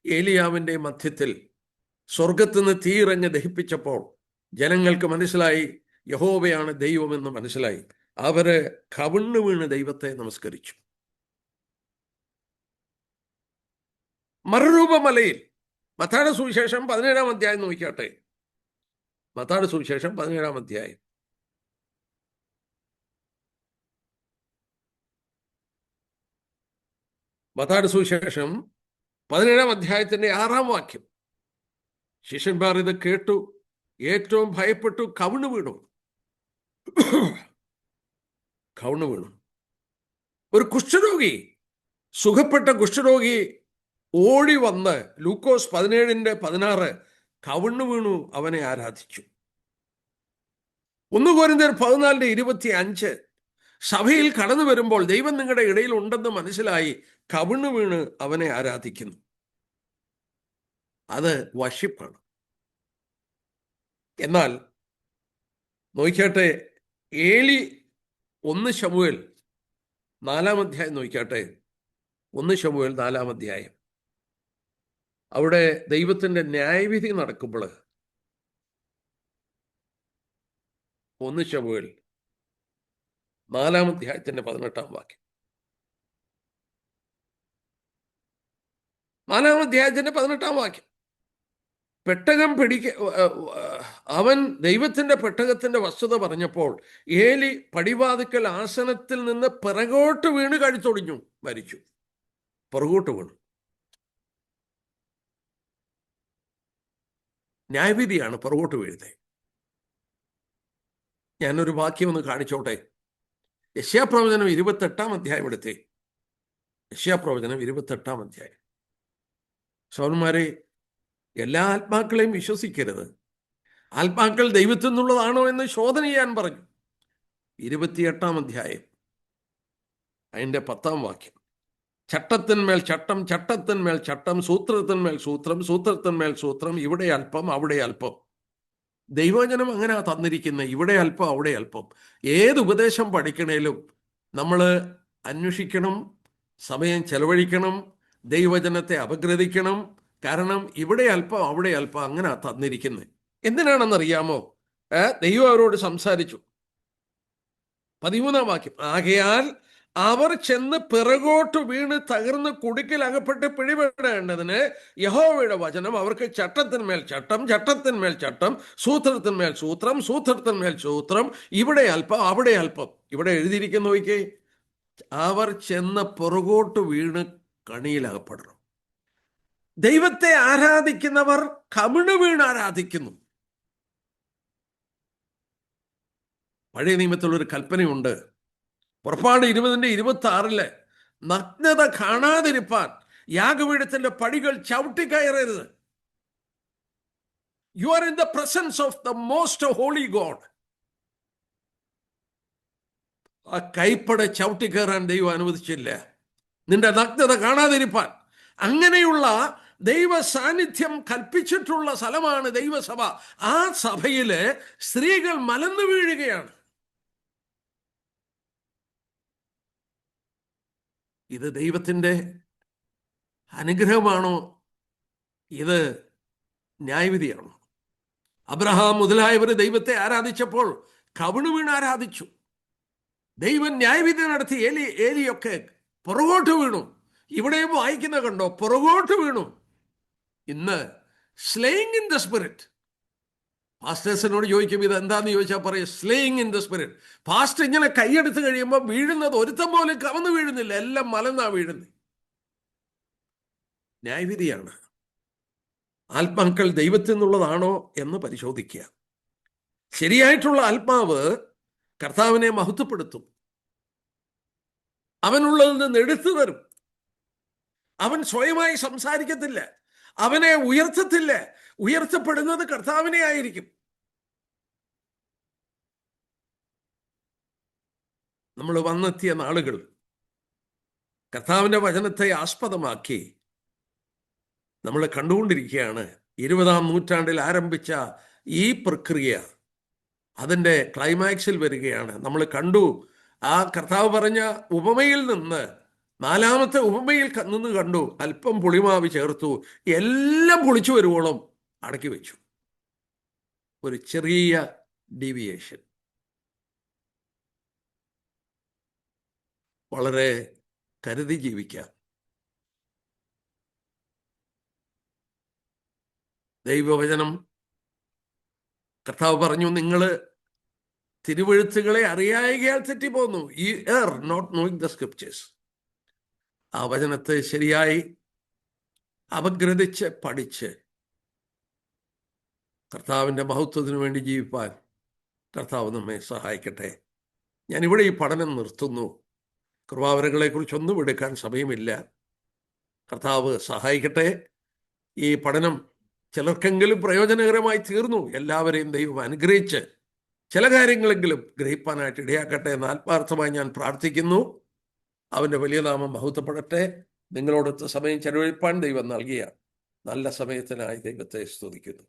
ഏലിയാവിന്റെ മധ്യത്തിൽ സ്വർഗത്തുനിന്ന് തീയിറങ്ങി ദഹിപ്പിച്ചപ്പോൾ ജനങ്ങൾക്ക് മനസ്സിലായി യഹോവയാണ് ദൈവമെന്ന് മനസ്സിലായി. അവര് കവിണ്ണു വീണ് ദൈവത്തെ നമസ്കരിച്ചു. മറുരൂപമലയിൽ മത്തായിയുടെ സുവിശേഷം 17-ാം അധ്യായം നോക്കിയാട്ടെ. മത്തായിയുടെ സുവിശേഷം 17-ാം അധ്യായം. മത്തായിയുടെ സുവിശേഷം 17-ാം അധ്യായത്തിന്റെ 6-ാം വാക്യം. ശിഷ്യന്മാർ ഇത് കേട്ടു, ഏറ്റവും ഭയപ്പെട്ടു, കവിണ്ണു വീണു. ഒരു കുഷ്ഠരോഗി, സുഖപ്പെട്ട കുഷ്ഠരോഗി ഓടി വന്ന് ലൂക്കോസ് 17-ന്റെ 16 കവിണ്ണു വീണു അവനെ ആരാധിച്ചു. 1 കൊരിന്ത്യർ 14-ന്റെ 25 സഭയിൽ കടന്നു വരുമ്പോൾ ദൈവം നിങ്ങളുടെ ഇടയിൽ ഉണ്ടെന്ന് മനസ്സിലായി കവിണ്ണു വീണ് അവനെ ആരാധിക്കുന്നു. അത് വർഷിപ്പാണ്. എന്നാൽ നോക്കിയാട്ടെ, ഏലി 1 ശമൂവേൽ 4-ാം അധ്യായം നോക്കിയാട്ടെ. 1 ശമൂവേൽ 4-ാം അധ്യായം. അവിടെ ദൈവത്തിന്റെ ന്യായവിധി നടക്കുമ്പോൾ 1 ശമൂവേൽ 4-ാം അധ്യായത്തിന്റെ 18-ാം വാക്യം. 4-ാം അധ്യായത്തിന്റെ 18-ാം വാക്യം. പെട്ടകം അവൻ ദൈവത്തിന്റെ പെട്ടകത്തിന്റെ വസ്തുത പറഞ്ഞപ്പോൾ ഏലി പടിവാതിക്കൽ ആസനത്തിൽ നിന്ന് പിറകോട്ട് വീണ് കഴുത്തൊടിഞ്ഞു മരിച്ചു. പുറകോട്ട് വീണു. ന്യായവിധിയാണ് പുറകോട്ട് വീഴുന്നത്. ഞാനൊരു വാക്യം ഒന്ന് കാണിച്ചോട്ടെ. യെശയ്യാപ്രവചനം 28-ാം അധ്യായം എടുത്തേ. യെശയ്യാപ്രവചനം 28-ാം അധ്യായം. സഹോദരന്മാരെ, എല്ലാ ആത്മാക്കളെയും വിശ്വസിക്കരുത്. ആത്മാക്കൾ ദൈവത്തിൽ നിന്നുള്ളതാണോ എന്ന് ശോധന ചെയ്യാൻ പറഞ്ഞു. 28-ാം അധ്യായം അതിൻ്റെ 10-ാം വാക്യം. ചട്ടത്തിന്മേൽ ചട്ടം, ചട്ടത്തിന്മേൽ ചട്ടം, സൂത്രത്തിന്മേൽ സൂത്രം, സൂത്രത്തിന്മേൽ സൂത്രം, ഇവിടെ അല്പം അവിടെ അല്പം. ദൈവവചനം അങ്ങനെ തന്നിരിക്കുന്നത്. ഇവിടെ അല്പം അവിടെ അല്പം. ഏത് ഉപദേശം പഠിക്കണേലും നമ്മൾ അന്വേഷിക്കണം, സമയം ചെലവഴിക്കണം, ദൈവവചനത്തെ അപഗ്രഥിക്കണം. കാരണം ഇവിടെ അല്പം അവിടെ അല്പം അങ്ങനെ തന്നിരിക്കുന്നത്. എന്തിനാണെന്നറിയാമോ? ദൈവം അവരോട് സംസാരിച്ചു. 13-ാം വാക്യം. ആകയാൽ അവർ ചെന്ന് പിറകോട്ട് വീണ് തകർന്ന് കുടുക്കിൽ അകപ്പെട്ട് പിടിപെടേണ്ടതിന് യഹോവയുടെ വചനം അവർക്ക് ചട്ടത്തിന്മേൽ ചട്ടം, ചട്ടത്തിന്മേൽ ചട്ടം, സൂത്രത്തിന്മേൽ സൂത്രം, സൂത്രത്തിന്മേൽ സൂത്രം, ഇവിടെ അല്പം അവിടെ അല്പം. ഇവിടെ എഴുതിയിരിക്കുന്ന നോക്കിക്കേ, അവർ ചെന്ന് പുറകോട്ട് വീണ് കണിയിലകപ്പെടണം. ദൈവത്തെ ആരാധിക്കുന്നവർ കമിണ് വീണ് ആരാധിക്കുന്നു. പഴയ നിയമത്തിലൊരു കൽപ്പനയുണ്ട്, പുറപ്പാട് 20:26 നഗ്നത കാണാതിരിപ്പാൻ യാഗപീഠത്തിന്റെ പടികൾ ചവിട്ടിക്കയറരുത്. You are in the presence of the most holy God. ആ കൈപ്പട ചവിട്ടിക്കയറാൻ ദൈവം അനുവദിച്ചില്ല, നിന്റെ നഗ്നത കാണാതിരിപ്പാൻ. അങ്ങനെയുള്ള ദൈവ സാന്നിധ്യം കൽപ്പിച്ചിട്ടുള്ള സ്ഥലമാണ് ദൈവസഭ. ആ സഭയില് സ്ത്രീകൾ മലന്നു വീഴുകയാണ്. ഇത് ദൈവത്തിൻ്റെ അനുഗ്രഹമാണോ? ഇത് ന്യായവിധിയാണോ? അബ്രഹാം മുതലായവർ ദൈവത്തെ ആരാധിച്ചപ്പോൾ കവിണ് വീണ് ആരാധിച്ചു. ദൈവം ന്യായവിധി നടത്തി. ഏലിയൊക്കെ പുറകോട്ട് വീണു. ഇവിടെയും വായിക്കുന്ന കണ്ടോ, പുറകോട്ട് വീണു. ഇന്ന് സ്ലേയിങ് ഇൻ ദ സ്പിരിറ്റ്. പാസ്റ്റേഴ്സിനോട് ചോദിക്കും ഇത് എന്താന്ന് ചോദിച്ചാൽ പറയും slaying in the spirit. Pastor ഇങ്ങനെ കൈയെടുത്ത് കഴിയുമ്പോൾ വീഴുന്നത് ഒരുത്തം പോലും കവന്ന് വീഴുന്നില്ല, എല്ലാം മലന്നാ വീഴുന്നത്. ന്യായവിധിയാണ്. ആത്മാക്കൾ ദൈവത്തിൽ നിന്നുള്ളതാണോ എന്ന് പരിശോധിക്കുക. ശരിയായിട്ടുള്ള ആത്മാവ് കർത്താവിനെ മഹത്വപ്പെടുത്തും. അവനുള്ളതിൽ നിന്ന് എടുത്തു തരും. അവൻ സ്വയമായി സംസാരിക്കത്തില്ല, അവനെ ഉയർത്തത്തില്ല. ഉയർത്തപ്പെടുന്നത് കർത്താവിനെ ആയിരിക്കും. നമ്മൾ വന്നെത്തിയ നാളുകൾ കർത്താവിൻ്റെ വചനത്തെ ആസ്പദമാക്കി നമ്മൾ കണ്ടുകൊണ്ടിരിക്കുകയാണ്. 20-ാം നൂറ്റാണ്ടിൽ ആരംഭിച്ച ഈ പ്രക്രിയ അതിൻ്റെ ക്ലൈമാക്സിൽ വരികയാണ്. നമ്മൾ കണ്ടു, ആ കർത്താവ് പറഞ്ഞ ഉപമയിൽ നിന്ന് 4-ാമത്തെ ഉപമയിൽ നിന്ന് കണ്ടു, അല്പം പുളിമാവ് ചേർത്തു, എല്ലാം പുളിച്ചു വരുവോളം അടക്കി വെച്ചു. ഒരു ചെറിയ ഡീവിയേഷൻ. വളരെ കരുതി ജീവിക്കാം. ദൈവവചനം കർത്താവ് പറഞ്ഞു, നിങ്ങൾ തിരുവെഴുത്തുകളെ അറിയായികയാൽ തെറ്റിപ്പോന്നു. ഈ നോട്ട് നോയിങ് ദ സ്ക്രിപ്റ്റേഴ്സ്. ആ വചനത്തെ ശരിയായി അപഗ്രഥിച്ച് പഠിച്ച് കർത്താവിൻ്റെ മഹത്വത്തിന് വേണ്ടി ജീവിപ്പാൻ കർത്താവ് നമ്മെ സഹായിക്കട്ടെ. ഞാനിവിടെ ഈ പഠനം നിർത്തുന്നു. കൃപാവരങ്ങളെക്കുറിച്ചൊന്നും എടുക്കാൻ സമയമില്ല. കർത്താവ് സഹായിക്കട്ടെ. ഈ പഠനം ചിലർക്കെങ്കിലും പ്രയോജനകരമായി തീർന്നു. എല്ലാവരെയും ദൈവം അനുഗ്രഹിച്ച് ചില കാര്യങ്ങളെങ്കിലും ഗ്രഹിപ്പാനായിട്ട് ഇടയാക്കട്ടെ എന്ന് ആത്മാർത്ഥമായി ഞാൻ പ്രാർത്ഥിക്കുന്നു. അവൻ്റെ വലിയ നാമം മഹത്വപ്പെടട്ടെ. നിങ്ങളോടൊത്ത് സമയം ചെലവഴിപ്പാൻ ദൈവം നൽകിയ നല്ല സമയത്തിനായി ദൈവത്തെ സ്തുതിക്കുന്നു.